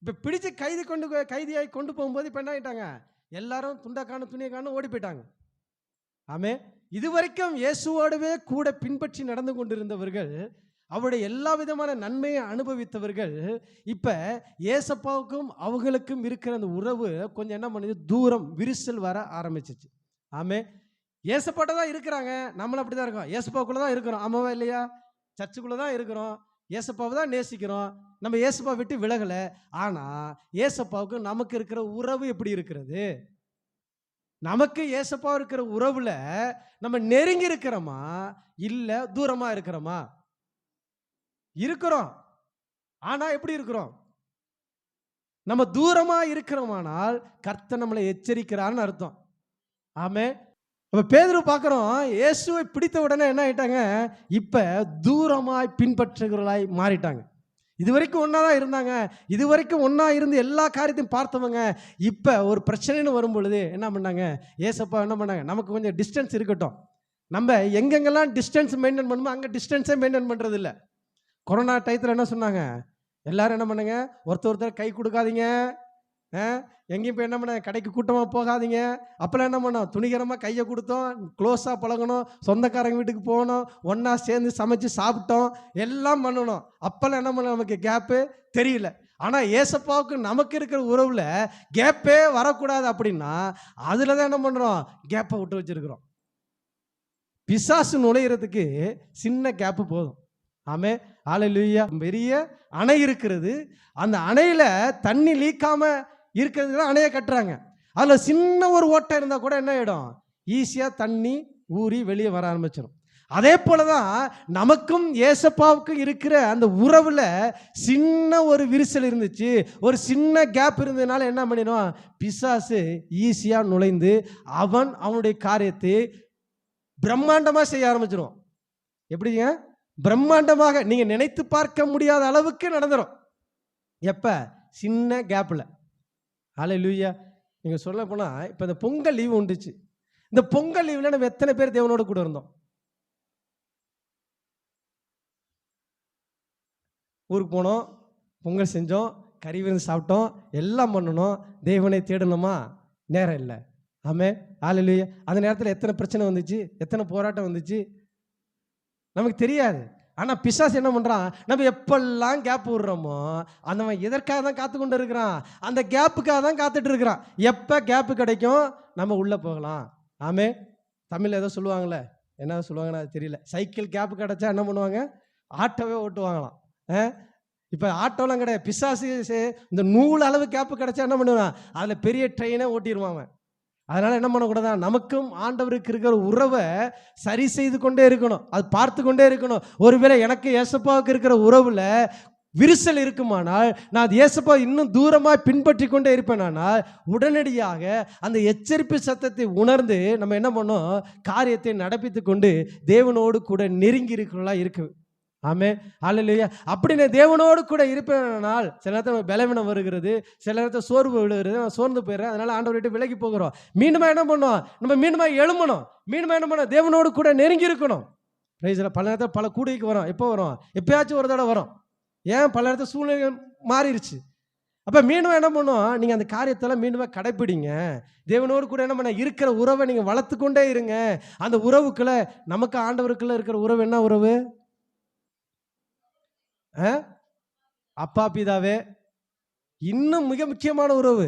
இப்ப பிடிச்சு கைதியாகி கொண்டு போகும்போது இப்ப என்ன ஆயிட்டாங்க? எல்லாரும் துண்டக்கான துணியக்கான ஓடி போயிட்டாங்க. ஆமே, இதுவரைக்கும் இயேசுவோடவே கூட பின்பற்றி நடந்து கொண்டிருந்தவர்கள், அவருடைய எல்லா விதமான நன்மையை அனுபவித்தவர்கள், இப்ப ஏசப்பாவுக்கும் அவங்களுக்கும் இருக்கிற அந்த உறவு கொஞ்சம் என்ன பண்ணுது? தூரம், விரிசல் வர ஆரம்பிச்சிச்சு. ஆமே, ஏசப்பாட்ட தான் இருக்கிறாங்க, நம்மளும் அப்படிதான் இருக்கோம். ஏசப்பாவுக்குள்ள தான் இருக்கிறோம். ஆமாவா இல்லையா? சர்ச்சுக்குள்ள தான் இருக்கிறோம், ஏசப்பாவை தான் நேசிக்கிறோம், நம்ம ஏசப்பா விட்டு விலகலை. ஆனா ஏசப்பாவுக்கு நமக்கு இருக்கிற உறவு எப்படி இருக்கிறது? நமக்கு ஏசப்பா இருக்கிற உறவுல நம்ம நெருங்கி இருக்கிறோமா இல்ல தூரமா இருக்கிறோமா? இருக்கிறோம். ஆனா எப்படி இருக்கிறோம்? நம்ம தூரமா இருக்கிறோமானால் கர்த்தர் நம்மளை எச்சரிக்கிறான்னு அர்த்தம். ஆமே, அப்ப பேதுரு பார்க்கிறோம், இயேசுவை பிடித்த உடனே என்ன ஆயிட்டாங்க? இப்ப தூரமாய் பின்பற்றுகிறவர்களாய் மாறிட்டாங்க. இதுவரைக்கும் ஒன்னா தான் இருந்தாங்க, இதுவரைக்கும் ஒன்னா இருந்து எல்லா காரியத்தையும் பார்த்தவங்க, இப்ப ஒரு பிரச்சனைன்னு வரும் பொழுது என்ன பண்ணாங்க? ஏசப்பா என்ன பண்ணாங்க? நமக்கு கொஞ்சம் டிஸ்டன்ஸ் இருக்கட்டும், நம்ம எங்கெங்கெல்லாம் டிஸ்டன்ஸ் மெயின்டைன் பண்ணுமோ அங்கே டிஸ்டன்ஸே மெயின்டைன் பண்ணுறது இல்லை. கொரோனா டயத்தில் என்ன சொன்னாங்க? எல்லாரும் என்ன பண்ணுங்க? ஒருத்தர் கை கொடுக்காதீங்க, எங்கேயும் போய் என்ன பண்ண, கடைக்கு கூட்டமாக போகாதீங்க. அப்போல்லாம் என்ன பண்ணோம்? துணிகரமாக கையை கொடுத்தோம், க்ளோஸாக பழகணும், சொந்தக்காரங்க வீட்டுக்கு போகணும், ஒன்றா சேர்ந்து சமைச்சு சாப்பிட்டோம், எல்லாம் பண்ணணும். அப்போல்லாம் என்ன பண்ண, நமக்கு கேப்பு தெரியல. ஆனால் ஏசப்பாவுக்கு நமக்கு இருக்கிற உறவில் கேப்பே வரக்கூடாது அப்படின்னா அதில் தான் என்ன பண்ணுறோம்? கேப்பை விட்டு வச்சிருக்கிறோம். பிசாசு நுழையிறதுக்கு சின்ன கேப்பு போதும். ஆமே, ஹல்லேலூயா. பெரிய அணை இருக்கிறது, அந்த அணையில் தண்ணி லீக்காம இருக்கிறதுக்கு தான் அணையை கட்டுறாங்க. அதில் சின்ன ஒரு ஓட்டை இருந்தால் கூட என்ன ஆகிடும்? ஈஸியாக தண்ணி ஊறி வெளியே வர ஆரம்பிச்சிடும். அதே போல தான் நமக்கும் ஏசப்பாவுக்கும் இருக்கிற அந்த உறவில் சின்ன ஒரு விரிசல் இருந்துச்சு, ஒரு சின்ன கேப் இருந்ததுனால என்ன பண்ணிடும்? பிசாசு ஈஸியாக நுழைந்து அவனுடைய காரியத்தை பிரம்மாண்டமாக செய்ய ஆரம்பிச்சிடும். எப்படிங்க? பிரம்மாண்டமாக நீங்கள் நினைத்து பார்க்க முடியாத அளவுக்கு நடந்துடும். எப்போ? சின்ன கேப்பில். ஹல்லேலூயா. நீங்கள் சொல்ல போனால் இப்போ இந்த பொங்கல் லீவு உண்டுச்சு. இந்த பொங்கல் லீவில் நம்ம எத்தனை பேர் தேவனோட கூட இருந்தோம்? ஊருக்கு போனோம், பொங்கல் செஞ்சோம், கறி விருந்து சாப்பிட்டோம், எல்லாம் பண்ணணும். தேவனை தேடணுமா? நேரம் இல்லை. ஆமே, ஹல்லேலூயா. அந்த நேரத்தில் எத்தனை பிரச்சனை வந்துச்சு, எத்தனை போராட்டம் வந்துச்சு. நமக்கு தெரியாது. ஆனால் பிசாசு என்ன பண்ணுறான், நம்ம எப்பெல்லாம் கேப் விடுறோமோ அந்த எதற்காக தான் காத்து கொண்டு இருக்கிறான், அந்த கேப்புக்காக தான் காத்துட்டு இருக்கிறான். எப்போ கேப்பு கிடைக்கும் நம்ம உள்ளே போகலாம். ஆமே, தமிழில் ஏதோ சொல்லுவாங்களே, என்ன சொல்லுவாங்கன்னா அது தெரியல, சைக்கிள் கேப்பு கிடைச்சா என்ன பண்ணுவாங்க, ஆட்டோவே ஓட்டுவாங்களாம். இப்போ ஆட்டோலாம் கிடையாது, பிசாசு இந்த நூல் அளவு கேப்பு கிடைச்சா என்ன பண்ணுவான், அதில் பெரிய ட்ரெயினே ஓட்டிடுவாங்க. அதனால் என்ன பண்ணக்கூடாதா, நமக்கும் ஆண்டவருக்கு இருக்கிற உறவை சரி செய்து கொண்டே இருக்கணும், அது பார்த்து கொண்டே இருக்கணும். ஒருவேளை எனக்கு ஏசப்பாவுக்கு இருக்கிற உறவில் விரிசல் இருக்குமானால், நான் அது ஏசப்பா இன்னும் தூரமாக பின்பற்றி கொண்டே இருப்பேனானால், உடனடியாக அந்த எச்சரிப்பு சத்தத்தை உணர்ந்து நம்ம என்ன பண்ணோம், காரியத்தை நடப்பித்து கொண்டு தேவனோடு கூட நெருங்கி இருக்கிறவங்களா இருக்கு. ஆமே, அல்லேலூயா. அப்படி நான் தேவனோடு கூட இருப்பேனால் சில நேரத்தில் பலவீனம் வருகிறது, சில நேரத்தில் சோர்வு விழுகிறது, நான் சோர்ந்து போயிடுறேன். அதனால் ஆண்டவர்கிட்ட விலகி போகிறோம். மீண்டுமா என்ன பண்ணோம், நம்ம மீண்டுமா எழுமணும், மீண்டுமா என்ன பண்ணோம், தேவனோடு கூட நெருங்கி இருக்கணும். பல நேரத்தில் பல கூடைக்கு வரும், எப்போ வரும், எப்பயாச்சும் ஒரு தடவை வரும். ஏன், பல நேரத்தில் சூழ்நிலை மாறிடுச்சு. அப்போ மீண்டும் என்ன பண்ணும், நீங்கள் அந்த காரியத்தெல்லாம் மீண்டும் கடைப்பிடிங்க. தேவனோடு கூட என்ன பண்ண இருக்கிற உறவை நீங்கள் வளர்த்து கொண்டே இருங்க. அந்த உறவுக்குள்ள நமக்கு ஆண்டவருக்குள்ள இருக்கிற உறவு என்ன உறவு, அப்பா பிதாவே. இன்னும் மிக முக்கியமான உறவு,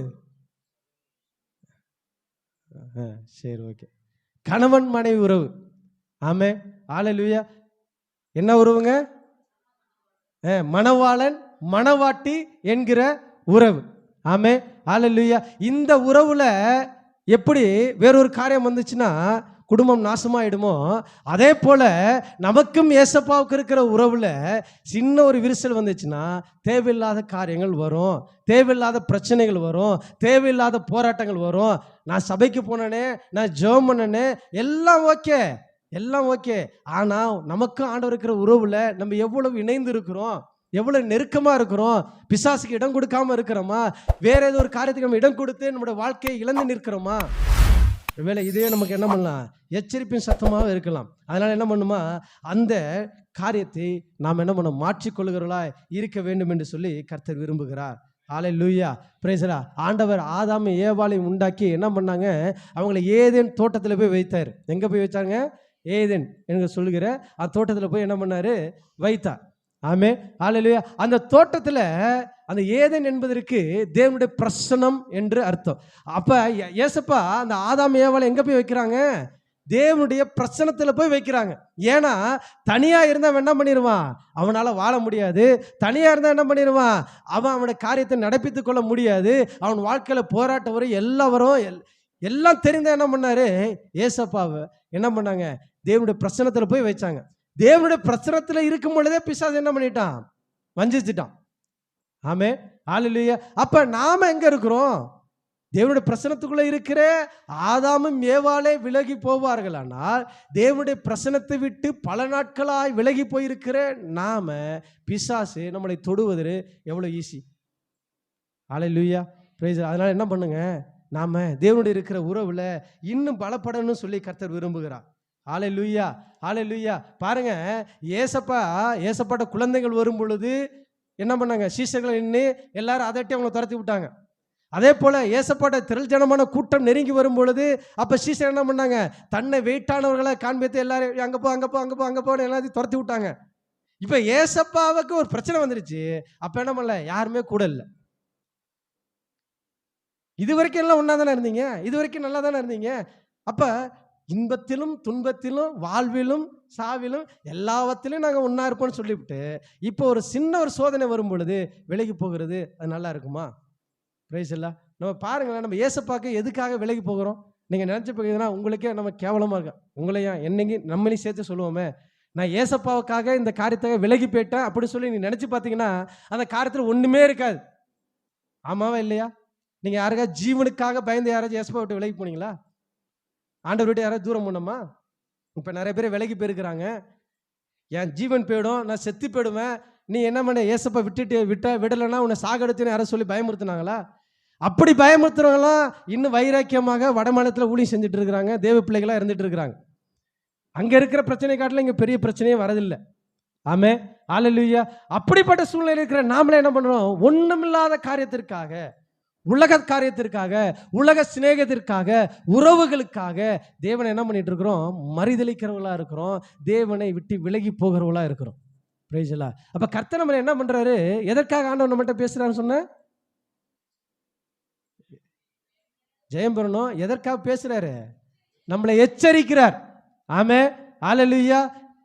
சரி ஓகே, கணவன் மனைவி உறவு. ஆமே, அல்லேலூயா. என்ன உறவுங்க, மணவாளன் மணவாட்டி என்கிற உறவு. ஆமே, அல்லேலூயா. இந்த உறவுல எப்படி வேறொரு காரியம் வந்துச்சுன்னா குடும்பம் நாசமாயிடுமோ, அதே போல நமக்கும் ஏசப்பாவுக்கு இருக்கிற உறவுல சின்ன ஒரு விரிசல் வந்துச்சுன்னா தேவையில்லாத காரியங்கள் வரும், தேவையில்லாத பிரச்சனைகள் வரும், தேவையில்லாத போராட்டங்கள் வரும். நான் சபைக்கு போனேனே, நான் ஜெபம் பண்ணனே, எல்லாம் ஓகே, எல்லாம் ஓகே. ஆனால் நமக்கும் ஆண்டவர் இருக்கிற உறவுல நம்ம எவ்வளவு இணைந்து இருக்கிறோம், எவ்வளவு நெருக்கமா இருக்கிறோம், பிசாசுக்கு இடம் கொடுக்காம இருக்கிறோமா, வேற ஏதோ ஒரு காரியத்துக்கு நம்ம இடம் கொடுத்து நம்முடைய வாழ்க்கையை இழந்து நிற்கிறோமா? ஒருவேளை இதே நமக்கு என்ன பண்ணலாம், எச்சரிப்பின் சத்தமாக இருக்கலாம். அதனால் என்ன பண்ணுமா, அந்த காரியத்தை நாம் என்ன பண்ண மாற்றிக்கொள்ளுகிறவர்களா இருக்க வேண்டும் என்று சொல்லி கர்த்தர் விரும்புகிறார். அல்லேலூயா, பிரைஸ் தி லார்ட். ஆண்டவர் ஆதாம் ஏவாளையும் உண்டாக்கி என்ன பண்ணாங்க, அவங்களை ஏதேன் தோட்டத்தில் போய் வைத்தார். எங்கே போய் வச்சாங்க, ஏதேன் என்று சொல்லுகிற அந்த தோட்டத்தில் போய் என்ன பண்ணார், வைத்தார். ஆமே, அல்லேலூயா. அந்த தோட்டத்தில் அந்த ஏதேன் என்பதற்கு தேவனுடைய பிரசன்னம் என்று அர்த்தம். அப்போ ஏசப்பா அந்த ஆதாம் ஏவாளை எங்கே போய் வைக்கிறாங்க, தேவனுடைய பிரசன்னத்தில் போய் வைக்கிறாங்க. ஏன்னா தனியாக இருந்தால் என்ன பண்ணிடுவான், அவனால் வாழ முடியாது. தனியாக இருந்தால் என்ன பண்ணிடுவான், அவனுடைய காரியத்தை நடப்பித்து கொள்ள முடியாது. அவன் வாழ்க்கையில் போராட்டம் வரும், எல்லாம் வரும். எல்லாம் தெரிந்த என்ன பண்ணாரு, ஏசப்பாவை என்ன பண்ணாங்க, தேவனுடைய பிரசன்னத்தில் போய் வச்சாங்க. தேவனுடைய பிரசன்னத்தில் இருக்கும் பொழுதே பிசாசு என்ன பண்ணிட்டான், வஞ்சிச்சிட்டான். ஆமே, அல்லேலூயா. அப்ப நாம எங்க இருக்கிறோம், தேவனுடைய பிரசன்னத்துக்குள்ள இருக்கிற ஆதாமும் ஏவாளே விலகி போவார்கள். ஆனால் தேவனுடைய பிரசன்னத்தை விட்டு பல நாட்களாய் விலகி போயிருக்கிற நாம பிசாசு நம்மளை தொடுவது எவ்வளவு ஈஸி. அல்லேலூயா, பிரைஸ். அதனால என்ன பண்ணுங்க, நாம தேவனுடைய இருக்கிற உறவுல இன்னும் பலப்படணும்னு சொல்லி கர்த்தர் விரும்புகிறார். அல்லேலூயா, அல்லேலூயா. பாருங்க, ஏசப்பாட்ட குழந்தைகள் வரும் பொழுது என்ன பண்ணாங்க, சீசர்களை நின்று எல்லாரும் அதட்டி அவங்களை துரத்தி விட்டாங்க. அதே போல ஏசப்பாட்ட திரள் ஜனமான கூட்டம் நெருங்கி வரும் பொழுது அப்ப சீசர் என்ன பண்ணாங்க, தன்னை வெயிட்டானவர்களை காண்பித்து எல்லாரும் அங்க போ அங்க போ அங்க போ அங்க போன்னு எல்லாத்தையும் துரத்தி விட்டாங்க. இப்ப ஏசப்பாவுக்கு ஒரு பிரச்சனை வந்துருச்சு. அப்ப என்ன பண்ணல, யாருமே கூட இல்லை. இது வரைக்கும் எல்லாம் ஒன்னா தானே இருந்தீங்க, இது வரைக்கும் நல்லா தானே இருந்தீங்க. அப்ப இன்பத்திலும் துன்பத்திலும் வாழ்விலும் சாவிலும் எல்லாவற்றிலும் நாங்கள் ஒன்றா இருப்போம்னு சொல்லிவிட்டு இப்போ ஒரு சின்ன ஒரு சோதனை வரும் பொழுது விலகி போகிறது, அது நல்லா இருக்குமா? பிரைஸ் இல்லை. நம்ம பாருங்களேன், நம்ம ஏசப்பாக்கு எதுக்காக விலகி போகிறோம்? நீங்கள் நினச்சி போகிறீங்கன்னா உங்களுக்கே நம்ம கேவலமாக இருக்கோம். உங்களையும் என்னைக்கு நம்மளையும் சேர்த்து சொல்லுவோமே, நான் ஏசப்பாவுக்காக இந்த காரியத்தை விலகி போயிட்டேன் அப்படின்னு சொல்லி நீங்கள் நினச்சி பார்த்தீங்கன்னா அந்த காரியத்தில் ஒன்றுமே இருக்காது. ஆமாவா இல்லையா? நீங்கள் யாருக்காவது ஜீவனுக்காக பயந்து யாராச்சும் ஏசப்பா விட்டு விலகி போனீங்களா? ஆண்டவர் விட்டு யாராவது தூரம் போனோமா? இப்போ நிறைய பேர் விலகி போயிருக்கிறாங்க. என் ஜீவன் போயிடும், நான் செத்து போயிடுவேன், நீ என்ன பண்ண ஏசப்பா விடலைன்னா உன்னை சாகடித்துன்னு யாரும் சொல்லி பயமுறுத்தினாங்களா? அப்படி பயமுறுத்துறவங்களாம் இன்னும் வைராக்கியமாக வடமாநிலத்தில் ஊழியம் செஞ்சுட்டு இருக்கிறாங்க, தேவ பிள்ளைகளாக இருந்துட்டு இருக்கிறாங்க. அங்கே இருக்கிற பிரச்சனை காட்டில் இங்கே பெரிய பிரச்சனையே வரதில்லை. ஆமே, அல்லேலூயா. அப்படிப்பட்ட சூழ்நிலை இருக்கிற நாமளே என்ன பண்ணுறோம், ஒன்றுமில்லாத காரியத்திற்காக உலக காரியத்திற்காக, உலக சிநேகத்திற்காக, உறவுகளுக்காக தேவனை என்ன பண்ணிட்டு இருக்கிறோம்? மறுதலிக்கிறவங்களா இருக்கிறோம். தேவனை விட்டு விலகி போகிறவங்களா இருக்கிறோம். Price the Lord. அப்ப கர்த்தர் நம்மளை என்ன பண்றாரு? எதற்காக ஆண்டவர் நம்மகிட்ட பேசுறாருன்னு சொன்ன? ஜெயம் பெறணும். எதற்காக பேசுறாரு? நம்மளை எச்சரிக்கிறார். ஆமென், ஹல்லேலூயா.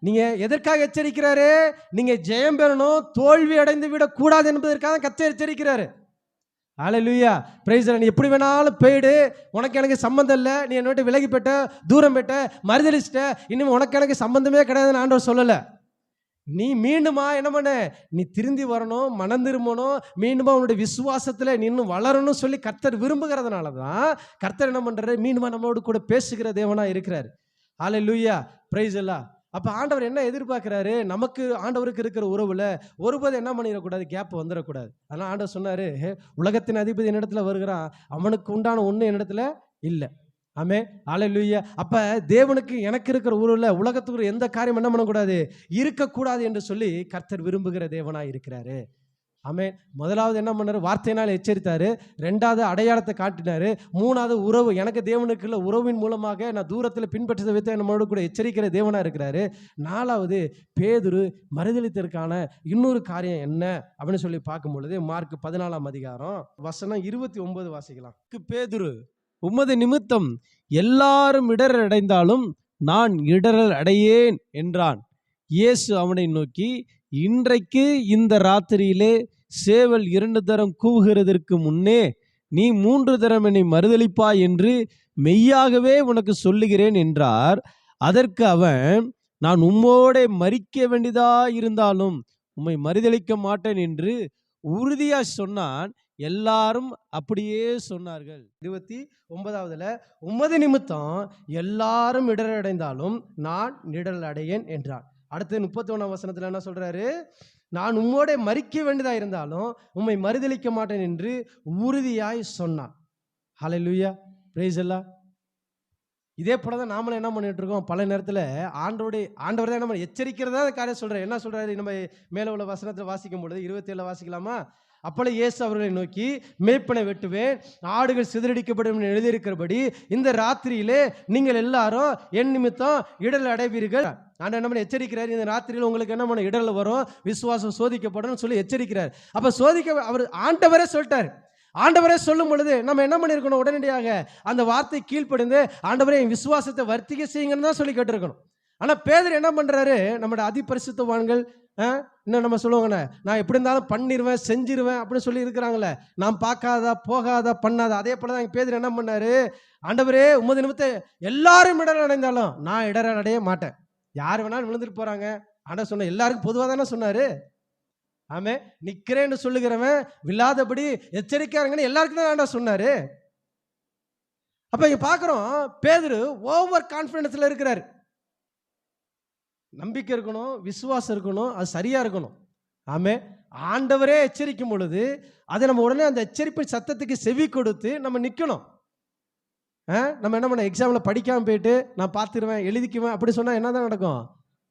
நீங்க எதற்காக எச்சரிக்கிறாரு? நீங்க ஜெயம் பெறணும், தோல்வி அடைந்து விடக் கூடாது என்பதற்காக கர்த்தர் எச்சரிக்கிறாரு. ஹல்லேலூயா, பிரைஸ் தி லார்ட். நீ எப்படி வேணாலும் போயிடு, உனக்கு எனக்கு சம்பந்தம் இல்லை, நீ என்னை விட்டு விலகி போயிட்ட, தூரம் போயிட்ட, மறுதலிச்சிட்ட, இனிமே உனக்கு எனக்கு சம்பந்தமே கிடையாதுன்னு ஆண்டவர் சொல்லலை. நீ மீண்டுமா என்ன பண்ண? நீ திருந்தி வரணும், மனம் திரும்பணும், மீண்டுமா உன்னுடைய விசுவாசத்தில் நீ இன்னும் வளரணும் சொல்லி கர்த்தர் விரும்புகிறதுனால தான் கர்த்தர் என்ன பண்றாரு? மீண்டுமா நம்மளோடு கூட பேசுகிற தேவனா இருக்கிறார். ஹல்லேலூயா, பிரைஸ் தி லார்ட். அப்ப ஆண்டவர் என்ன எதிர்பார்க்கிறாரு? நமக்கு ஆண்டவருக்கு இருக்கிற உறவுல ஒருபோது என்ன பண்ணிடக்கூடாது? கேப் வந்துடக்கூடாது. அதனால ஆண்டவர் சொன்னாரு, உலகத்தின் அதிபதி என்னிடத்துல வருகிறான், அவனுக்கு உண்டான ஒண்ணு என்னிடத்துல இல்லை. ஆமென், ஹல்லேலூயா. அப்ப தேவனுக்கு எனக்கு இருக்கிற உறவுல உலகத்துக்கு எந்த காரியம் என்ன பண்ணக்கூடாது? இருக்கக்கூடாது என்று சொல்லி கர்த்தர் விரும்புகிற தேவனா இருக்கிறாரு. ஆமென். முதலாவது என்ன பண்ணாரு? வார்த்தையினால் எச்சரித்தாரு. ரெண்டாவது அடையாளத்தை காட்டினாரு. மூணாவது உறவு, எனக்கு தேவனுக்குள்ள உறவின் மூலமாக நான் தூரத்தில் பின்பற்றதை வைத்து நம்மளோட கூட எச்சரிக்கிற தேவனா இருக்கிறாரு. நாலாவது பேதுரு மறுதலித்ததற்கான இன்னொரு காரியம் என்ன அப்படின்னு சொல்லி பார்க்கும் பொழுது மார்க் 14ஆம் அதிகாரம் வசனம் 29 வாசிக்கலாம். பேதுரு, உமது நிமித்தம் எல்லாரும் இடரல் அடைந்தாலும் நான் இடரல் அடையேன் என்றான். இயேசு அவனை நோக்கி, இன்றைக்கு இந்த ராத்திரியிலே சேவல் 2 தரம் கூவுகிறதற்கு முன்னே நீ 3 தரம் என்னை மறுதலிப்பாய் என்று மெய்யாகவே உனக்கு சொல்லுகிறேன் என்றார். அதற்கு அவன், நான் உம்மோடே மரிக்க வேண்டியதா இருந்தாலும் உம்மை மறுதலிக்க மாட்டேன் என்று உறுதியா சொன்னான். எல்லாரும் அப்படியே சொன்னார்கள். 29வதுல, உமது நிமித்தம் எல்லாரும் இடரல் அடைந்தாலும் நான் இடரல் அடையேன் என்றான். அடுத்து 31ஆம் வசனத்துல என்ன சொல்றாரு? நான் உம்மோட மரிக்க வேண்டியதா இருந்தாலும் உம்மை மறுதலிக்க மாட்டேன் என்று உறுதியாய் சொன்னான். ஹல்லேலூயா, பிரைஸ் தி லார்ட். இதே போல தான் நாமளும் என்ன பண்ணிட்டு இருக்கோம்? பல நேரத்தில் ஆண்டவர் தான் நம்ம எச்சரிக்கிறதா காரியம் சொல்றாரு. என்ன சொல்றாரு? நம்ம மேல உள்ள வசனத்தில் வாசிக்கும் பொழுது 27 வாசிக்கலாமா? அப்பொழுது இயேசு அவர்களை நோக்கி, மேய்ப்பனை வெட்டுவேன், ஆடுகள் சிதறடிக்கப்படும் என்று எழுதியிருக்கிறபடி இந்த ராத்திரியிலே நீங்கள் எல்லாரும் என் நிமித்தம் இடரல் அடைவீர்கள். ஆண்டவர் என்ன எச்சரிக்கிறார்? இந்த ராத்திரியில் உங்களுக்கு என்ன பண்ண? இடரல் வரும், விசுவாசம் சோதிக்கப்படும் சொல்லி எச்சரிக்கிறார். அப்ப சோதிக்க அவர் ஆண்டவரே சொல்லிட்டார். ஆண்டவரே சொல்லும் பொழுது நம்ம என்ன பண்ணிருக்கணும்? உடனடியாக அந்த வார்த்தை கீழ்ப்படிந்து, ஆண்டவரே என் விசுவாசத்தை வர்த்திக்க செய்யுங்கன்னு தான் சொல்லி கேட்டிருக்கணும். ஆனா பேதுரு என்ன பண்றாரு? நம்முடைய அதிபரிசுத்தவான்கள் இன்னும் நம்ம சொல்லுவாங்கண்ணே, நான் எப்படி இருந்தாலும் பண்ணிடுவேன், செஞ்சிருவேன் அப்படின்னு சொல்லி இருக்கிறாங்களே, நான் பார்க்காதா, போகாதா, பண்ணாதா. அதே போல தான் பேதுரு என்ன பண்ணாரு? ஆண்டவரே உமது நிமித்தம் எல்லாரும் இடரல் அடைந்தாலும் நான் இடரல் அடைய மாட்டேன். யார் வேணாலும் விழுந்துட்டு போறாங்க. ஆனா சொன்ன எல்லாருக்கும் பொதுவாக தானே சொன்னாரு. ஆமே, நிக்கிறேன்னு சொல்லுகிறவன் விழாதபடி எச்சரிக்கையாருங்கன்னு எல்லாருக்கும் தான் ஆண்டவர் சொன்னாரு. அப்ப இங்க பாக்குறோம், பேதுரு ஓவர் கான்பிடன்ஸ்ல இருக்கிறாரு. நம்பிக்கை இருக்கணும், விசுவாசம் இருக்கணும், அது சரியா இருக்கணும். ஆமே, ஆண்டவரே எச்சரிக்கும் பொழுது அதை நம்ம உடனே அந்த எச்சரிப்பின் சத்தத்துக்கு செவி கொடுத்து நம்ம நிக்கணும். நம்ம என்ன பண்ண? எக்ஸாம்ல படிக்காம போயிட்டு நான் பார்த்துருவேன், எழுதிக்குவேன் அப்படி சொன்னா என்னதான் நடக்கும்?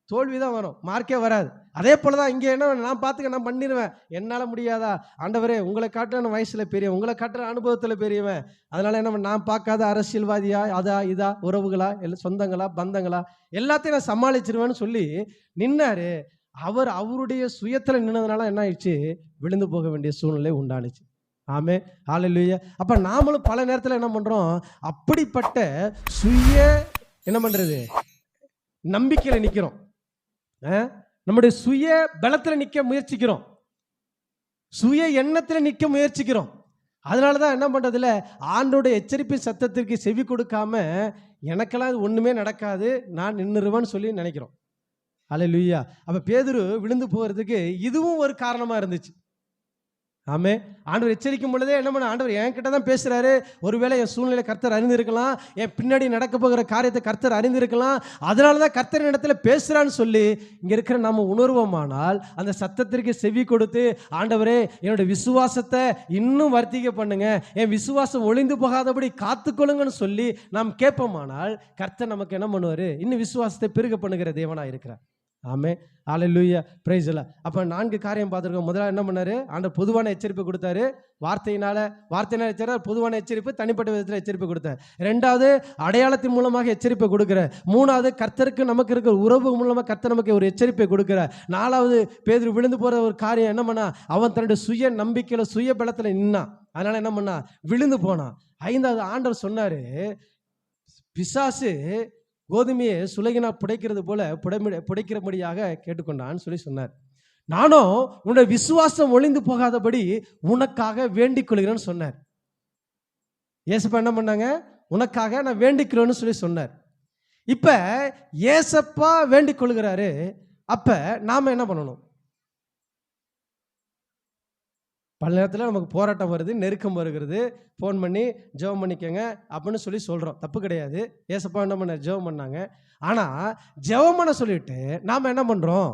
தோல்விதான் வரும், மார்க்கே வராது. அதே போலதான் இங்க என்ன, நான் பார்த்துக்க, நான் பண்ணிடுவேன், என்னால முடியாதா? ஆண்டவரே உங்களை காட்டுற வயசுல பெரியவன், உங்களை காட்டுற அனுபவத்துல பெரியவன், அதனால என்ன, நான் பார்க்காத அரசியல்வாதியா, அதா இதா, உறவுகளா, சொந்தங்களா, பந்தங்களா, எல்லாத்தையும் நான் சமாளிச்சிருவேன்னு சொல்லி நின்னாரு. அவர் அவருடைய சுயத்துல நின்னதுனால என்ன ஆயிடுச்சு? விழுந்து போக வேண்டிய சூழ்நிலை உண்டானுச்சு. ஆமே, ஹல்லேலூயா. அப்ப நாமளும் பல நேரத்துல என்ன பண்றோம்? அப்படிப்பட்ட சுய என்ன பண்றது? நம்பிக்கையில நிக்கிறோம். நம்முடைய சுய பலத்துல நிக்க முயற்சிக்கிறோம், சுய எண்ணத்துல நிக்க முயற்சிக்கிறோம். அதனாலதான் என்ன பண்றதுல, ஆண்டோட எச்சரிப்பின் சத்தத்திற்கு செவி கொடுக்காம எனக்கெல்லாம் இது ஒண்ணுமே நடக்காது, நான் நின்னுருவேன்னு சொல்லி நினைக்கிறோம். ஹல்லேலூயா. அப்ப பேதுரு விழுந்து போகிறதுக்கு இதுவும் ஒரு காரணமா இருந்துச்சு. ஆமே, ஆண்டவர் எச்சரிக்கும் பொழுதே என்ன பண்ண? ஆண்டவர் என்கிட்ட தான் பேசுறாரு. ஒருவேளை என் சூழ்நிலை கர்த்தர் அறிந்திருக்கலாம், என் பின்னாடி நடக்க போகிற காரியத்தை கர்த்தர் அறிந்திருக்கலாம், அதனாலதான் கர்த்தர் இடத்துல பேசுறான்னு சொல்லி இங்க இருக்கிற நாம உணர்வோமானால், அந்த சத்தத்திற்கு செவி கொடுத்து, ஆண்டவரே என்னோட விசுவாசத்தை இன்னும் வர்த்திக்க பண்ணுங்க, என் விசுவாசம் ஒளிந்து போகாதபடி காத்துக்கொள்ளுங்கன்னு சொல்லி நாம் கேட்போமானால், கர்த்தர் நமக்கு என்ன பண்ணுவாரு? இன்னும் விசுவாசத்தை பெருக பண்ணுகிற தேவனா இருக்கிறார். ஆமே, ஹல்லேலூயா, பிரைஸ் எல்லாம். அப்போ 4 காரியம் பார்த்துருக்கோம். முதல்ல என்ன பண்ணாரு? ஆண்டவர் பொதுவான எச்சரிப்பு கொடுத்தாரு. வார்த்தையினால எச்சரிப்பு, பொதுவான எச்சரிப்பு, தனிப்பட்ட விதத்தில் எச்சரிப்பு கொடுத்தார். 2வது அடையாளத்தின் மூலமாக எச்சரிப்பை கொடுக்கிறார். 3வது கர்த்தருக்கு நமக்கு இருக்கிற உறவு மூலமாக கர்த்தர் நமக்கு ஒரு எச்சரிப்பை கொடுக்கிறார். 4வது பேதுரு விழுந்து போகிற ஒரு காரியம் என்ன பண்ணா? அவன் தன்னுடைய சுய நம்பிக்கையில் சுய பலத்தில் நின்னான். அதனால என்ன பண்ணா? விழுந்து போனான். 5வது ஆண்டவர் சொன்னாரு, பிசாசு கோதுமையை சுலகினா புடைக்கிறது போல புடைக்கிறபடியாக கேட்டுக்கொண்டான்னு சொன்னார். நானும் உன்னுடைய விசுவாசம் ஒளிந்து போகாதபடி உனக்காக வேண்டிக் கொள்கிறேன்னு சொன்னார். ஏசப்பா என்ன பண்ணாங்க? உனக்காக நான் வேண்டிக்கிறேன்னு சொன்னார். இப்ப ஏசப்பா வேண்டிக் கொள்கிறாரு. அப்ப நாம என்ன பண்ணணும்? பல நேரத்தில் நமக்கு போராட்டம் வருது, நெருக்கம் வருகிறது, ஃபோன் பண்ணி ஜெபம் பண்ணிக்கங்க அப்படின்னு சொல்கிறோம். தப்பு கிடையாது. ஏசப்பா என்ன பண்ண? ஜெபம் பண்ணாங்க. ஆனால் ஜெபம் பண்ண சொல்லிட்டு நாம் என்ன பண்ணுறோம்?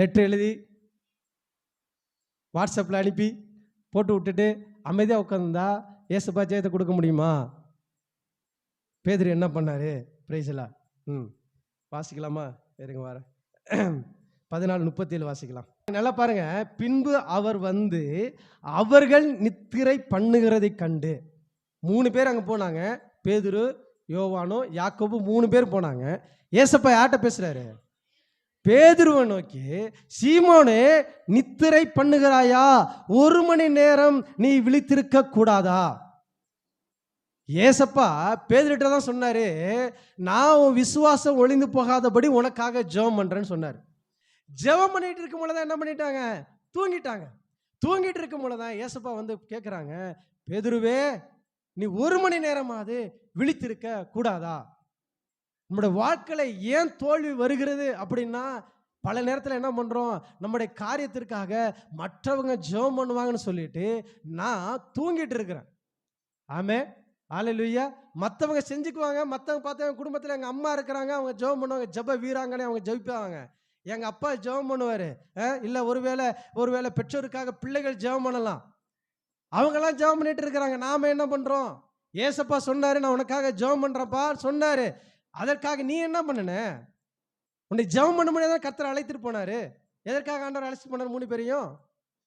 லெட்டர் எழுதி வாட்ஸ்அப்பில் அனுப்பி போட்டு விட்டுட்டு அமைதியாக உட்காந்துருந்தா ஏசப்பா ஜெயத்தை கொடுக்க முடியுமா? பேதுரு என்ன பண்ணாரு? பிரைஸ்லா வாசிக்கலாமா? இருங்க வரேன். 14:37 வாசிக்கலாம். நல்லா பாருங்க. பின்பு அவர் வந்து அவர்கள் நித்திரை பண்ணுகிறதை கண்டு 3 பேர் அங்கே போனாங்க. பேதுரு, யோவானோ, யாக்கோபு 3 பேர் போனாங்க. ஏசப்பா யார்கிட்ட பேசுறாரு? பேதுருவை நோக்கி, சீமோனே நித்திரை பண்ணுகிறாயா? 1 மணி நேரம் நீ விழித்திருக்க கூடாதா? ஏசப்பா பேதுருட்ட தான் சொன்னாரு, நான் உன் விசுவாசம் ஒளிந்து போகாதபடி உனக்காக ஜெபம் பண்றேன்னு சொன்னார். ஜெபம் பண்ணிட்டு இருக்கும் போதுதான் என்ன பண்ணிட்டாங்க? தூங்கிட்டாங்க. தூங்கிட்டு இருக்கும் போதுதான் ஏசப்பா வந்து கேட்குறாங்க, பேதுருவே நீ 1 மணி நேரமாவது விழித்திருக்க கூடாதா? நம்முடைய வாழ்க்கையில ஏன் தோல்வி வருகிறது அப்படின்னா, பல நேரத்தில் என்ன பண்றோம்? நம்முடைய காரியத்திற்காக மற்றவங்க ஜெபம் பண்ணுவாங்கன்னு சொல்லிட்டு நான் தூங்கிட்டு இருக்கிறேன். ஆமே, ஹல்லேலூயா. மற்றவங்க செஞ்சுக்குவாங்க. மற்றவங்க பார்த்தவங்க குடும்பத்தில் எங்கள் அம்மா இருக்கிறாங்க, அவங்க ஜெபம் பண்ணுவாங்க, ஜெப வீராங்கனே அவங்க ஜெபிப்பாங்க. எங்கள் அப்பா ஜெபம் பண்ணுவார். இல்லை ஒருவேளை பெற்றோருக்காக பிள்ளைகள் ஜெபம் பண்ணலாம். அவங்கெல்லாம் ஜெபம் பண்ணிட்டு இருக்கிறாங்க. நாம் என்ன பண்ணுறோம்? ஏசப்பா சொன்னார், நான் உனக்காக ஜெபம் பண்ணுறப்பா சொன்னார். அதற்காக நீ என்ன பண்ணுன? உன்னை ஜெபம் பண்ண முடியாத கர்த்தர் அழைத்துட்டு போனார். எதற்காக ஆண்டவர் அழைச்சிட்டு போனார்? 3 பேரையும்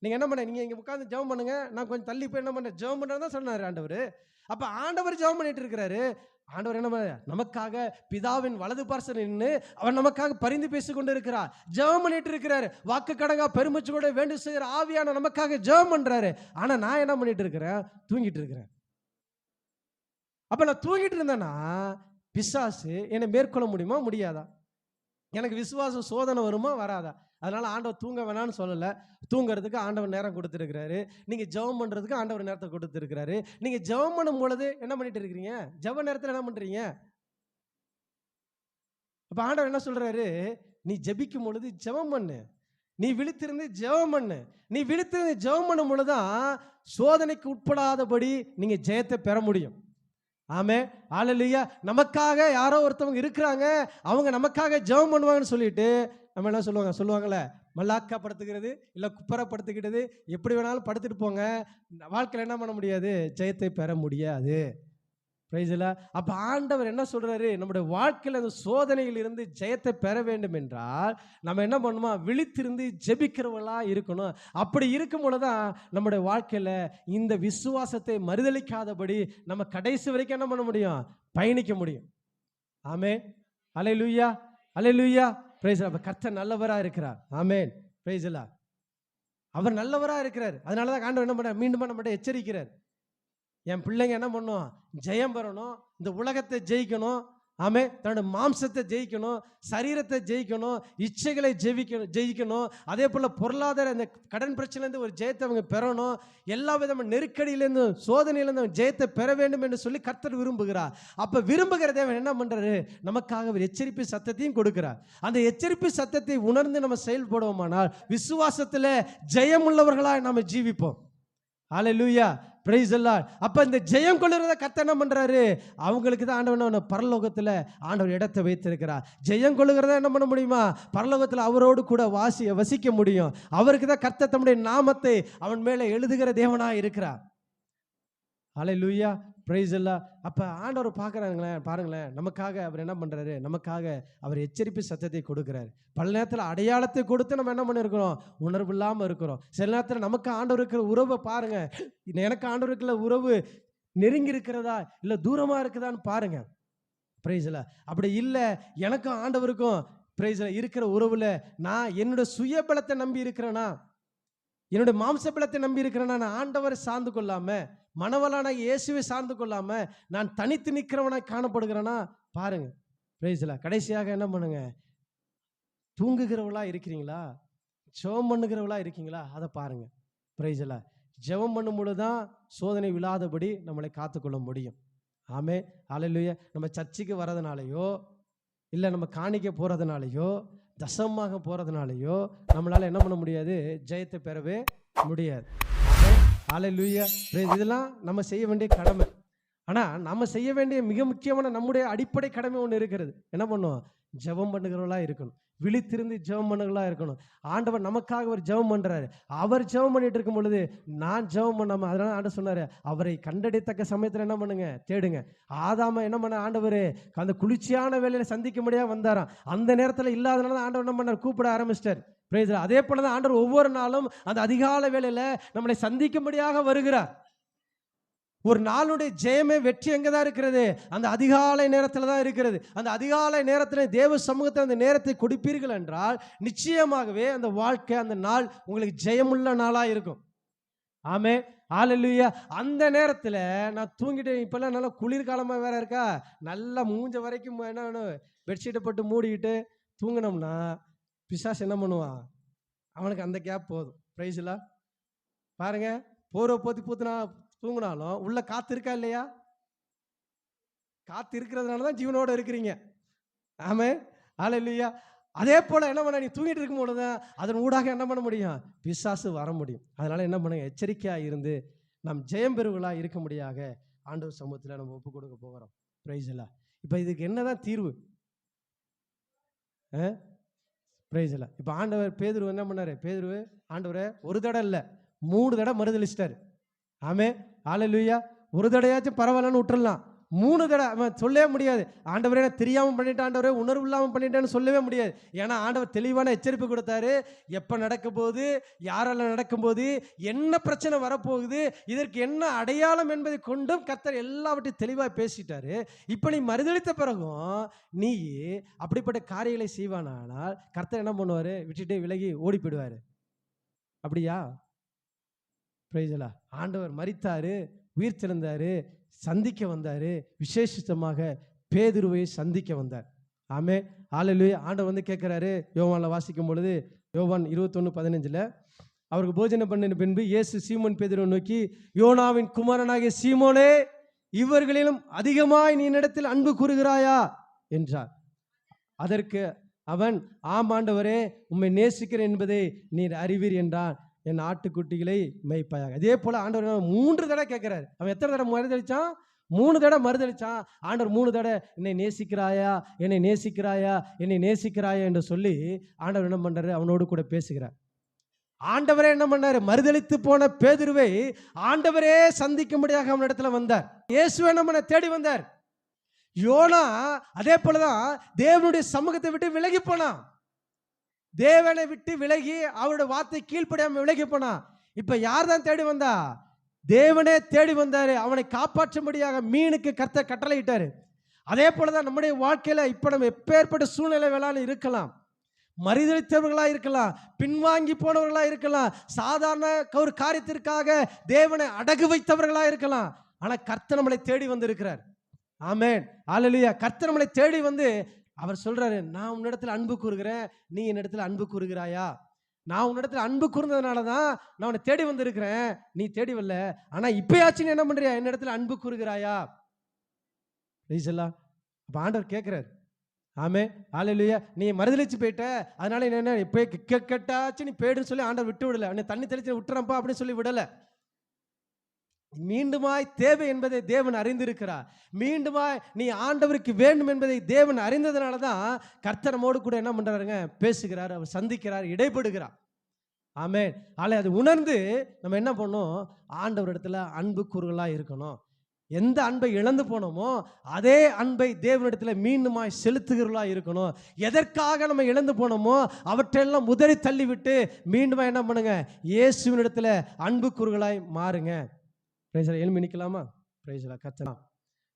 நீங்கள் என்ன பண்ண? நீங்கள் இங்கே உட்காந்து ஜெபம் பண்ணுங்க, நான் கொஞ்சம் தள்ளி போய் என்ன பண்ணேன்? ஜெபம் பண்ணுறதான் சொன்னார் ஆண்டவர். அப்போ ஆண்டவர் ஜெபம் பண்ணிட்டு இருக்கிறாரு. ஆண்டவர் என்ன பண்ண? நமக்காக பிதாவின் வலது பார்சல் நின்று அவர் நமக்காக பரிந்து பேசிக் கொண்டு இருக்கிறார். ஜெபம் பண்ணிட்டு இருக்கிறாரு. வாக்கு கடங்கா பெருமிச்சு கூட வேண்டு செய்கிற ஆவியான நமக்காக ஜெபம் பண்றாரு. ஆனா நான் என்ன பண்ணிட்டு இருக்கிறேன்? தூங்கிட்டு இருக்கிறேன். அப்ப நான் தூங்கிட்டு இருந்தேன்னா பிசாசு என்னை மேற்கொள்ள முடியுமா? முடியாதா? எனக்கு விசுவாச சோதனை வருமா? வராதா? அதனால ஆண்டவர் தூங்க வேணான்னு சொல்லலை. தூங்குறதுக்கு ஆண்டவர் நேரம் கொடுத்துருக்கிறாரு. நீங்கள் ஜெபம் பண்ணுறதுக்கு ஆண்டவர் நேரத்தை கொடுத்துருக்கிறாரு. நீங்கள் ஜெபம் பண்ணும் பொழுது என்ன பண்ணிட்டு இருக்கிறீங்க? ஜெப நேரத்தில் என்ன பண்ணுறீங்க? அப்போ ஆண்டவர் என்ன சொல்கிறாரு? நீ ஜெபிக்கும் பொழுது ஜெபம் பண்ணு, நீ விழித்திருந்து ஜெபம் பண்ணு. நீ விழித்திருந்து ஜெபம் பண்ணும் பொழுதுதான் சோதனைக்கு உட்படாதபடி நீங்கள் ஜெயத்தை பெற முடியும். ஆமே, ஹல்லேலூயா. நமக்காக யாரோ ஒருத்தவங்க இருக்கிறாங்க, அவங்க நமக்காக ஜெபம் பண்ணுவாங்கன்னு சொல்லிட்டு நம்ம என்ன சொல்லுவாங்கல்ல, மல்லாக்கா படுத்துக்கிறது, இல்லை குப்பரப்படுத்திக்கிட்டது, எப்படி வேணாலும் படுத்துட்டு போங்க, வாழ்க்கையில் என்ன பண்ண முடியாது? ஜெயத்தை பெற முடியாது. பிரைஸ்ல. அப்போ ஆண்டவர் என்ன சொல்றாரு? நம்முடைய வாழ்க்கையில் அந்த சோதனையில் இருந்து ஜெயத்தை பெற வேண்டும் என்றால் நம்ம என்ன பண்ணுமா? விழித்திருந்து ஜெபிக்கிறவங்களா இருக்கணும். அப்படி இருக்கும் பொழுதுதான் நம்முடைய வாழ்க்கையில் இந்த விசுவாசத்தை மறுதலிக்காதபடி நம்ம கடைசி வரைக்கும் என்ன பண்ண முடியும்? பயணிக்க முடியும். ஆமே, ஹல்லேலூயா, ஹல்லேலூயா. பிரைஸ். அப்ப கர்த்தர் நல்லவரா இருக்கிறார். ஆமென், பிரைஸ். அவர் நல்லவரா இருக்கிறார். அதனாலதான் ஆண்டவர் என்ன பண்றார்? மீண்டும் நம்மகிட்ட எச்சரிக்கிறார். என் பிள்ளைங்க என்ன பண்ணும்? ஜெயம் பெறணும், இந்த உலகத்தை ஜெயிக்கணும். ஆமே, தன்னோட மாம்சத்தை ஜெயிக்கணும், சரீரத்தை ஜெயிக்கணும், இச்சைகளை ஜெயிக்கணும். அதே போல் பொருளாதார இந்த கடன் பிரச்சனைலேருந்து ஒரு ஜெயத்தை அவங்க பெறணும். எல்லா விதமான நெருக்கடியிலேருந்து சோதனையிலேருந்து அவங்க ஜெயத்தை பெற வேண்டும் என்று சொல்லி கர்த்தர் விரும்புகிறார். அப்போ விரும்புகிற தேவன் என்ன பண்ணுறாரு? நமக்காக ஒரு எச்சரிப்பு சத்தத்தையும் கொடுக்கிறார். அந்த எச்சரிப்பு சத்தத்தை உணர்ந்து நம்ம செயல்படுவோமானால் விசுவாசத்தில் ஜெயமுள்ளவர்களாக நம்ம ஜீவிப்போம். ஹல்லேலூயா, பிரைஸ் தி லார்ட். அப்ப இந்த ஜெயம் கொள்ளுறத கர்த்தர் என்ன பண்றாரு? அவங்களுக்கு தான் ஆண்டவர் பரலோகத்துல ஆண்டவர் இடத்தை வைத்திருக்கிறார். ஜெயம் கொள்ளுகிறத என்ன பண்ண முடியுமா? பரலோகத்துல அவரோடு கூட வசிக்க முடியும். அவருக்கு தான் கர்த்தர் தம்முடைய நாமத்தை அவன் மேல எழுதுகிற தேவனா இருக்கிறார். ஹல்லேலூயா, பிரைஸ் எல்லாம். அப்ப ஆண்டவர் பார்க்கறாங்களேன், பாருங்களேன், நமக்காக அவர் என்ன பண்றாரு, நமக்காக அவர் எச்சரிப்பு சத்தத்தை கொடுக்கிறார். பல நேரத்தில் அடையாளத்தை கொடுத்து நம்ம என்ன பண்ணிருக்கிறோம், உணர்வு இல்லாம இருக்கிறோம். சில நேரத்தில் நமக்கு ஆண்டவர் இருக்கிற உறவை பாருங்க, எனக்கு ஆண்டவர் இருக்கிற உறவு நெருங்கி இருக்கிறதா இல்ல தூரமா இருக்குதான்னு பாருங்க. பிரைஸ் எல்லாம். அப்படி இல்லை, எனக்கும் ஆண்டவருக்கும் பிரைஸ் இருக்கிற உறவுல நான் என்னோட சுய பலத்தை நம்பி இருக்கிறேனா, என்னுடைய மாம்ச பலத்தை நம்பி இருக்கிறேன்னா, நான் ஆண்டவரை சார்ந்து கொள்ளாம, மனவளான இயேசுவை சார்ந்து கொள்ளாம நான் தனித்து நிற்கிறவனாய் காணப்படுகிறேனா பாருங்க. பிரைஸ்ல. கடைசியாக என்ன பண்ணுங்க, தூங்குகிறவளா இருக்கிறீங்களா, ஜெபம் பண்ணுகிறவளா இருக்கீங்களா, அதை பாருங்க. பிரைஸ்ல. ஜெபம் பண்ணும் பொழுதுதான் சோதனை விழாதபடி நம்மளை காத்துக்கொள்ள முடியும். ஆமே, ஹல்லேலூயா. நம்ம சர்ச்சுக்கு வர்றதுனாலையோ இல்லை நம்ம காணிக்க போறதுனாலையோ தசமாக போறதுனாலையோ நம்மளால என்ன பண்ண முடியாது, ஜெயத்தை பெறவே முடியாது. ஹல்லேலூயா. இதெல்லாம் நம்ம செய்ய வேண்டிய கடமை. ஆனா நம்ம செய்ய வேண்டிய மிக முக்கியமான நம்முடைய அடிப்படை கடமை ஒன்று இருக்கிறது. என்ன பண்ணுவோம், ஜெபம் பண்ணுகிறவர்களா இருக்கணும், விழித்திருந்து ஜெபம் பண்ணுகளா இருக்கணும். ஆண்டவர் நமக்காக ஒரு ஜெபம் பண்றாரு. அவர் ஜெபம் பண்ணிட்டு இருக்கும் பொழுது நான் ஜெபம் பண்ணாம, அதனால ஆண்டவர் சொன்னாரு, அவரை கண்டடைத்தக்க சமயத்தில் என்ன பண்ணுங்க, தேடுங்க. ஆதாம என்ன பண்ண, ஆண்டவர் அந்த குளிர்ச்சியான வேலையில சந்திக்க முடியாது வந்தாராம். அந்த நேரத்தில் இல்லாதனால ஆண்டவர் என்ன பண்ணார், கூப்பிட ஆரம்பிச்சிட்டார். அதே போலதான் ஆண்டவர் ஒவ்வொரு நாளும் அந்த அதிகாலை வேலையில நம்மளை சந்திக்கும்படியாக வருகிறார். ஒரு நாளுடைய ஜெயமே வெற்றி எங்கதான் இருக்கிறது, அந்த அதிகாலை நேரத்தில் தான் இருக்கிறது. அந்த அதிகாலை நேரத்தில் தேவ சமூகத்தை அந்த நேரத்தை கொடுப்பீர்கள் என்றால் நிச்சயமாகவே அந்த வாழ்க்கை, அந்த நாள் உங்களுக்கு ஜெயமுள்ள நாளா இருக்கும். ஆமே, ஹல்லேலூயா. அந்த நேரத்தில் நான் தூங்கிட்டு, இப்பெல்லாம் நல்லா குளிர்காலமாக வேற இருக்கா, நல்லா மூஞ்ச வரைக்கும் என்ன பெட்ஷீட்டை போட்டு மூடிக்கிட்டு தூங்கினோம்னா பிசாசு என்ன பண்ணுவான், அவனுக்கு அந்த கேப் போதும். பிரைஸ்ல. பாருங்க, போர்வை போத்தி பூத்துனா தூங்கினாலும் உள்ள காத்து இருக்கா இல்லையா, காத்து இருக்கிறதுனால தான் ஜீவனோட இருக்கிறீங்க. ஆமே, ஹல்லேலூயா. அதே போல என்ன பண்ண, நீ தூங்கிட்டு இருக்கும் பொழுதுதான் அதன் ஊடாக என்ன பண்ண முடியும், பிசாசு வர முடியும். அதனால என்ன பண்ணுங்க, எச்சரிக்கையா இருந்து நாம் ஜெயம் பெறுவர்களா இருக்க முடியாக ஆண்டவர் சமூகத்தில் நம்ம ஒப்பு கொடுக்க போகிறோம். பிரைஸ் எல்லாம். இப்ப இதுக்கு என்னதான் தீர்வு, பிரைஸ் எல்லாம். இப்ப ஆண்டவர் பேதுரு என்ன பண்ணாரு, பேதுரு ஆண்டவரை ஒரு தடவை இல்லை 3 தடவை மறுதலிச்சிட்டாரு. ஆமே, ஹல்லேலூயா. ஒரு தடையாச்சும் பரவாயில்லன்னு விட்டுறலாம், 3 தடவை அவன் சொல்லவே முடியாது. ஆண்டவரே நான் தெரியாமல் பண்ணிட்டேன், ஆண்டவரே உணர்வு இல்லாமல் பண்ணிட்டேன்னு சொல்லவே முடியாது. ஏன்னா ஆண்டவர் தெளிவான எச்சரிப்பு கொடுத்தாரு. எப்போ நடக்கும் போது, யாரெல்லாம் நடக்கும்போது, என்ன பிரச்சனை வரப்போகுது, இதற்கு என்ன அடையாளம் என்பதை கொண்டும் கர்த்தர் எல்லாவற்றையும் தெளிவாக பேசிட்டாரு. இப்போ நீ மறுதளித்த பிறகும் நீ அப்படிப்பட்ட காரியங்களை செய்வானால் கர்த்தர் என்ன பண்ணுவார், விட்டுட்டே விலகி ஓடி போயிடுவார். அப்படியா? பிரைஸ்லா. ஆண்டவர் மரித்தாரு, உயிர் திறந்தாரு, சந்திக்க வந்தாரு. விசேஷமாக பேதுருவை சந்திக்க வந்தார். ஆமே, ஹல்லேலூயா. ஆண்டவர் வந்து கேட்கிறாரு, யோவான்ல வாசிக்கும் பொழுது யோவான் 21:15 அவருக்கு போஜனம் பண்ணின பின்பு இயேசு சீமோன் பேதுருவை நோக்கி, யோனாவின் குமாரனாகிய சீமோனே, இவர்களிலும் அதிகமாய் நீ என்னிடத்தில் அன்பு கூறுகிறாயா என்றார். அதற்கு அவன், ஆம் ஆண்டவரே, உம்மை நேசிக்கிறேன் என்பதை நீர் அறிவீர் என்றான். என் ஆட்டுக்குட்டிகளை மேய்ப்பாயாக. அதே போல ஆண்டவர் 3 தடவை கேட்கிறாரு. அவன் எத்தனை தடவை மறுதளிச்சான், 3 தடவை மறுதளிச்சான். ஆண்டவர் 3 தடவை என்னை நேசிக்கிறாயா, என்னை நேசிக்கிறாயா, என்னை நேசிக்கிறாயா என்று சொல்லி ஆண்டவர் என்ன பண்றாரு, அவனோடு கூட பேசுகிறார். ஆண்டவரே என்ன பண்ணாரு, மறுதளித்து போன பேதுருவை ஆண்டவரே சந்திக்கும்படியாக அவனிடத்துல வந்தார். இயேசு என்ன பண்ண, தேடி வந்தார். யோனா அதே போலதான் தேவனுடைய சமூகத்தை விட்டு விலகி போனான். தேவனை விட்டு விலகி அவருடைய வார்த்தை கீழ்ப்படியாம விலகி போனா. இப்ப யார் தான் தேடி வந்தா, தேவனே தேடி வந்தாரு. அவனை காப்பாற்றும்படியாக மீனுக்கு கர்த்தர் கட்டளையிட்டாரு. அதே போலதான் நம்முடைய வாழ்க்கையில இப்ப நம்ம எப்பேற்பட்ட சூழ்நிலை வேளாண் இருக்கலாம், மறுதளித்தவர்களா இருக்கலாம், பின்வாங்கி போனவர்களா இருக்கலாம், சாதாரண ஒரு காரியத்திற்காக தேவனை அடகு வைத்தவர்களா இருக்கலாம். ஆனா கர்த்தர் நம்மளை தேடி வந்து இருக்கிறார். ஆமென், ஹல்லேலூயா. கர்த்தர் நம்மளை தேடி வந்து அவர் சொல்றாரு, நான் உன்னிடத்துல அன்பு கூறுகிறேன், நீ என்னிடத்துல அன்பு கூறுகிறாயா? நான் உன்னிடத்துல அன்பு கூர்ந்ததுனால தான் நான் உன்னை தேடி வந்திருக்கிறேன், நீ தேடி வரல. ஆனா இப்பயாச்சும் என்ன பண்றியா, என்னிடத்துல அன்பு கூறுகிறாயா? அப்ப ஆண்டவர் கேட்கிறார். ஆமே, ஹல்லேலூயா. நீ மறுதளிச்சு போயிட்ட, அதனால என்ன இப்போ கேட்டாச்சு நீ போயிடுன்னு சொல்லி ஆண்டவர் விட்டு விடல. அவனை தண்ணி தெளிச்சு விட்டுறப்பா அப்படின்னு சொல்லி விடல. மீண்டுமாய் தேவை என்பதை தேவன் அறிந்திருக்கிறார். மீண்டுமாய் நீ ஆண்டவருக்கு வேண்டும் என்பதை தேவன் அறிந்ததுனால தான் கர்த்தர் நம்மோடு கூட என்ன பண்றாருங்க, பேசுகிறார், அவர் சந்திக்கிறார், இடைப்படுகிறார். ஆமென். அதை அது உணர்ந்து நம்ம என்ன பண்ணணும், ஆண்டவர் இடத்துல அன்பு கூறுகளா இருக்கணும். எந்த அன்பை இழந்து போனோமோ அதே அன்பை தேவனிடத்தில் மீண்டுமாய் செலுத்துகிறவர்களா இருக்கணும். எதற்காக நம்ம இழந்து போனோமோ அவற்றையெல்லாம் உதறி தள்ளிவிட்டு மீண்டுமா என்ன பண்ணுங்க, இயேசுவினிடத்தில் அன்பு கூறுகளாய் மாறுங்க. பிரைஸ்ல எழும்பி நிற்கலாமா? பிரைஸ்ல கத்தலாம்.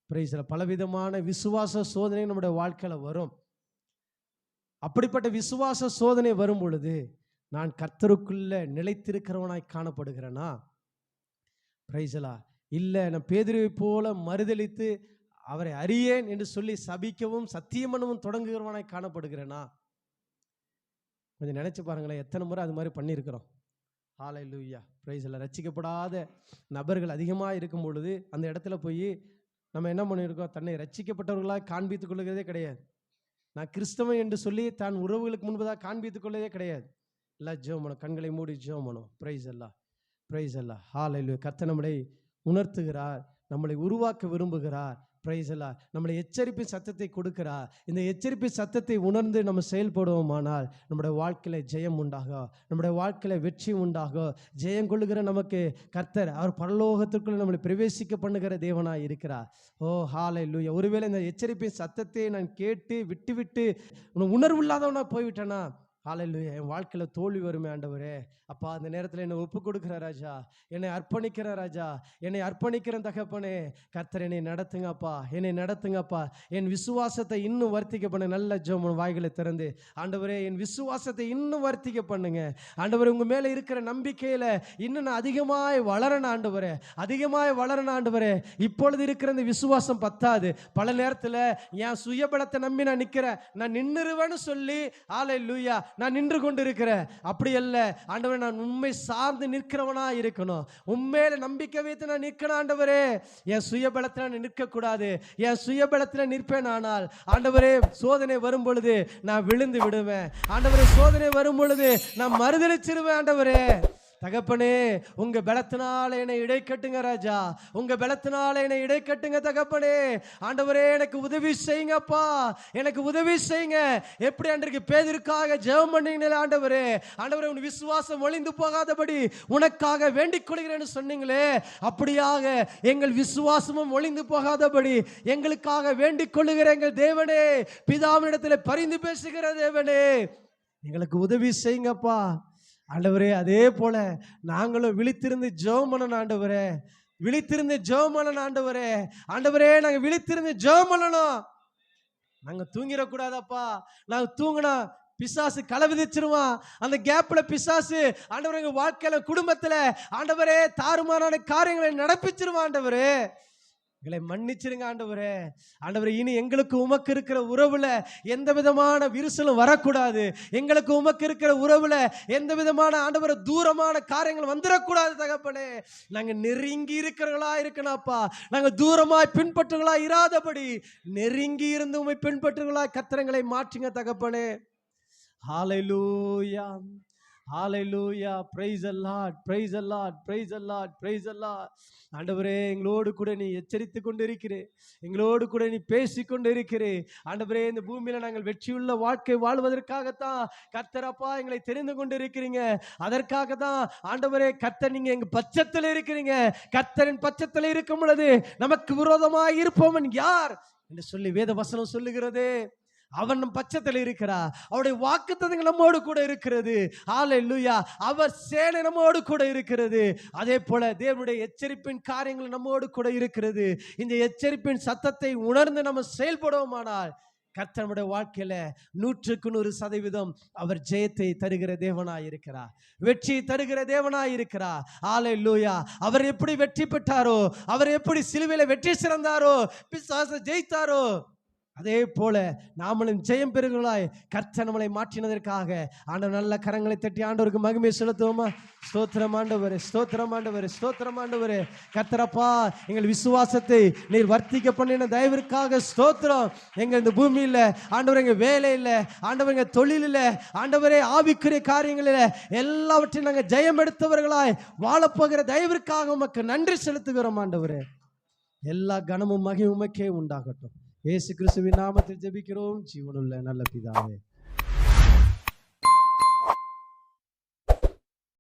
பிரைஸ்ல பலவிதமான விசுவாச சோதனை நம்முடைய வாழ்க்கையில வரும். அப்படிப்பட்ட விசுவாச சோதனை வரும் பொழுது நான் கர்த்தருக்குள்ள நிலைத்திருக்கிறவனாய் காணப்படுகிறேனா? பிரைஸ்லா இல்லை நான் பேதுருவை போல மறுதலித்து அவரை அறியேன் என்று சொல்லி சபிக்கவும் சத்தியம் பண்ணவும் தொடங்குகிறவனாய் காணப்படுகிறேனா? கொஞ்சம் நினைச்சு பாருங்களேன், எத்தனை முறை அது மாதிரி பண்ணியிருக்கிறோம். ஹல்லேலூயா. பிரைஸ்ல ரட்சிக்கப்படாத நபர்கள் அதிகமாக இருக்கும் பொழுது அந்த இடத்துல போய் நம்ம என்ன பண்ணியிருக்கோம், தன்னை ரட்சிக்கப்பட்டவர்களாக காண்பித்துக் கொள்ளுகிறதே கிடையாது. நான் கிறிஸ்தவன் என்று சொல்லி தான் உறவுகளுக்கு முன்பதாக காண்பித்துக் கொள்ளவே கிடையாது. எல்லாம் ஜெபம் பண்ணும், கண்களை மூடி ஜெபம் பண்ணும். பிரைஸ் எல்லாம், பிரைஸ் எல்லாம். ஹல்லேலூயா. கர்த்தர் நம்மளை உணர்த்துகிறார், நம்மளை உருவாக்க விரும்புகிறார். பிரைஸ் எல்லாம். நம்மளை எச்சரிப்பின் சத்தத்தை கொடுக்கிறார். இந்த எச்சரிப்பின் சத்தத்தை உணர்ந்து நம்ம செயல்படுவோமானால் நம்முடைய வாழ்க்கையில ஜெயம் உண்டாகும், நம்முடைய வாழ்க்கையில வெற்றி உண்டாகும். ஜெயம் கொள்ளுகிற நமக்கு கர்த்தர் அவர் பரலோகத்திற்குள்ள நம்மளை பிரவேசிக்க பண்ணுகிற தேவனாய் இருக்கிறார். ஓ ஹல்லேலூயா. ஒருவேளை இந்த எச்சரிப்பின் சத்தத்தை நான் கேட்டு விட்டு உணர்வு இல்லாதவனா போய்விட்டேனா, ஹல்லேலூயா, என் வாழ்க்கையில் தோல்வி வருமே ஆண்டவரே. அப்பா அந்த நேரத்தில் என்னை ஒப்பு கொடுக்கிற ராஜா, என்னை அர்ப்பணிக்கிற ராஜா, என்னை அர்ப்பணிக்கிற தகப்பனே. கர்த்தர் என்னை நடத்துங்கப்பா, என்னை நடத்துங்கப்பா. என் விசுவாசத்தை இன்னும் வர்த்திக்க பண்ண. நல்ல ஜெபம் வாய்களை திறந்து, ஆண்டவரே என் விசுவாசத்தை இன்னும் வர்த்திக்க பண்ணுங்க ஆண்டவரே. உங்கள் மேலே இருக்கிற நம்பிக்கையில் இன்னும் நான் அதிகமாய் வளரணும் ஆண்டவரே, அதிகமாய் வளரணும் ஆண்டவரே. இப்பொழுது இருக்கிற இந்த விசுவாசம் பத்தாது. பல நேரத்தில் என் சுயபலத்தை நம்பி நான் நிற்கிறேன், நான் நின்றுருவேன்னு சொல்லி ஹல்லேலூயா நான் நின்று கொண்டு இருக்கிறேன். அப்படி அல்ல ஆண்டவரே, நான் உண்மை சார்ந்து நிற்கிறவனா இருக்கணும். உண்மையில நம்பிக்கை வைத்து நான் நிற்கணும் ஆண்டவரே. என் சுயபலத்தில் நான் நிற்க கூடாது. என் சுயபலத்தில் நிற்பேன் ஆனால் ஆண்டவரே சோதனை வரும் பொழுது நான் விழுந்து விடுவேன் ஆண்டவரே. சோதனை வரும் பொழுது நான் மறுதலிச்சிருவேன் ஆண்டவரே. தகப்பனே உங்க பலத்தினால என்னை இடை கட்டுங்க ராஜா, உங்க பலத்தினால என்னை இடை கட்டுங்க தகப்பனே. ஆண்டவரே எனக்கு உதவி செய்யுங்கப்பா, எனக்கு உதவி செய்யுங்க. எப்படி அன்றைக்கு பேதுருக்காக ஜெபம் பண்ணீங்களே ஆண்டவரே, ஆண்டவரே உன் விசுவாசம் ஒளிந்து போகாதபடி உனக்காக வேண்டிக் கொள்கிறேன்னு சொன்னீங்களே, அப்படியாக எங்கள் விசுவாசமும் ஒளிந்து போகாதபடி எங்களுக்காக வேண்டிக் கொள்ளுகிற எங்கள் தேவனே, பிதாவினிடத்தில் பரிந்து பேசுகிற தேவனே, எங்களுக்கு உதவி செய்யுங்கப்பா ஆண்டவரே. அதே போல நாங்களும் விழித்திருந்து ஜெபம் பண்ணணும் ஆண்டவரே, விழித்திருந்து ஜெபம் பண்ணணும் ஆண்டவரே. ஆண்டவரே நாங்கள் விழித்திருந்து ஜெபம் பண்ணணும், நாங்கள் தூங்கிடக்கூடாதப்பா. நாங்கள் தூங்கினா பிசாசு களை விதிச்சிருவான். அந்த கேப்ல பிசாசு ஆண்டவரே எங்க வாழ்க்கையில குடும்பத்துல ஆண்டவரே தாறுமாறான காரியங்களை நடப்பிச்சிருவான் ஆண்டவரே. எங்களை மன்னிச்சிருங்க ஆண்டவரே. ஆண்டவரே இனி எங்களுக்கு உமக்கு இருக்கிற உறவுல எந்த விதமான விரிசலும் வரக்கூடாது. எங்களுக்கு உமக்கு இருக்கிற உறவுல எந்த விதமான ஆண்டவரே தூரமான காரியங்கள் வந்துடக்கூடாது தகப்பனே. நாங்க நெருங்கி இருக்கிறவர்களா இருக்கணும்ப்பா. நாங்க தூரமாய் பின்பற்றுகளா இராதபடி நெருங்கி இருந்து உம்மை பின்பற்றுகளா கர்த்தரங்களை மாற்றுங்க தகப்பனே. ஹல்லேலூயா, ஹல்லேலூயா. Praise the lord, praise the lord, praise the lord, praise the lord. ஆண்டவரே எங்களோடு கூட நீ எச்சரித்து கொண்டு இருக்கிறே, எங்களோடு கூட நீ பேசி கொண்டு இருக்கிறே ஆண்டவரே. இந்த பூமியில நாங்கள் வெற்றியுள்ள வாழ்க்கை வாழ்வதற்காகத்தான் கர்த்தரப்பா எங்களை தெரிந்து கொண்டு இருக்கிறீங்க. அதற்காக தான் ஆண்டவரே கர்த்தர் நீங்க எங்க பட்சத்தில் இருக்கிறீங்க. கர்த்தரின் பட்சத்தில் இருக்கும் பொழுது நமக்கு விரோதமாக இருப்பவன் யார் என்று சொல்லி வேத வசனம் சொல்லுகிறது. அவன் நம் பட்சத்தில் இருக்கிறார், அவருடைய வாக்குத்தத்தங்கள் நம்மோடு கூட இருக்கிறது. ஹல்லேலூயா. அவர் சேனை நம்மோடு கூட இருக்கிறது. அதே போல தேவனுடைய எச்சரிப்பின் காரியங்கள் நம்மோடு கூட இருக்கிறது. இந்த எச்சரிப்பின் சத்தத்தை உணர்ந்து நம்ம செயல்படுவோமானால் கர்த்தர் நம்முடைய வாழ்க்கையில 100% அவர் ஜெயத்தை தருகிற தேவனாய் இருக்கிறார், வெற்றி தருகிற தேவனாய் இருக்கிறார். ஹல்லேலூயா. அவர் எப்படி வெற்றி பெற்றாரோ, அவர் எப்படி சிலுவையில வெற்றி சிறந்தாரோ, பிசாசை ஜெயித்தாரோ, அதே போல நாமளும் ஜெயம் பெறுகிறாய். கர்த்தர் நம்மளை மாற்றினதற்காக ஆண்டவர் நல்ல கரங்களை தட்டி ஆண்டவருக்கு மகிமை செலுத்துவோமா? ஸ்தோத்திரம் ஆண்டவரே, ஸ்தோத்திரம் ஆண்டவரே, ஸ்தோத்திரம் ஆண்டவரே. கர்த்தரப்பா எங்கள் விசுவாசத்தை நீர் வர்த்திக்க பண்ணின தயவிற்காக ஸ்தோத்திரம். எங்க இந்த பூமியில் ஆண்டவர், எங்க வேலையில் ஆண்டவர், எங்க தொழிலில் ஆண்டவரே, ஆவிக்குரிய காரியங்களில் எல்லாவற்றையும் நாங்கள் ஜெயம் எடுத்தவர்களாய் வாழப்போகிற தயவிற்காக உமக்கு நன்றி செலுத்துகிறோம் ஆண்டவரே. எல்லா கனமும் மகிமை உமக்கே உண்டாகட்டும். இயேசு கிறிஸ்துவின் நாமத்தில் ஜெபிக்கிறோம் ஜீவனுள்ள நல்ல பிதாவே.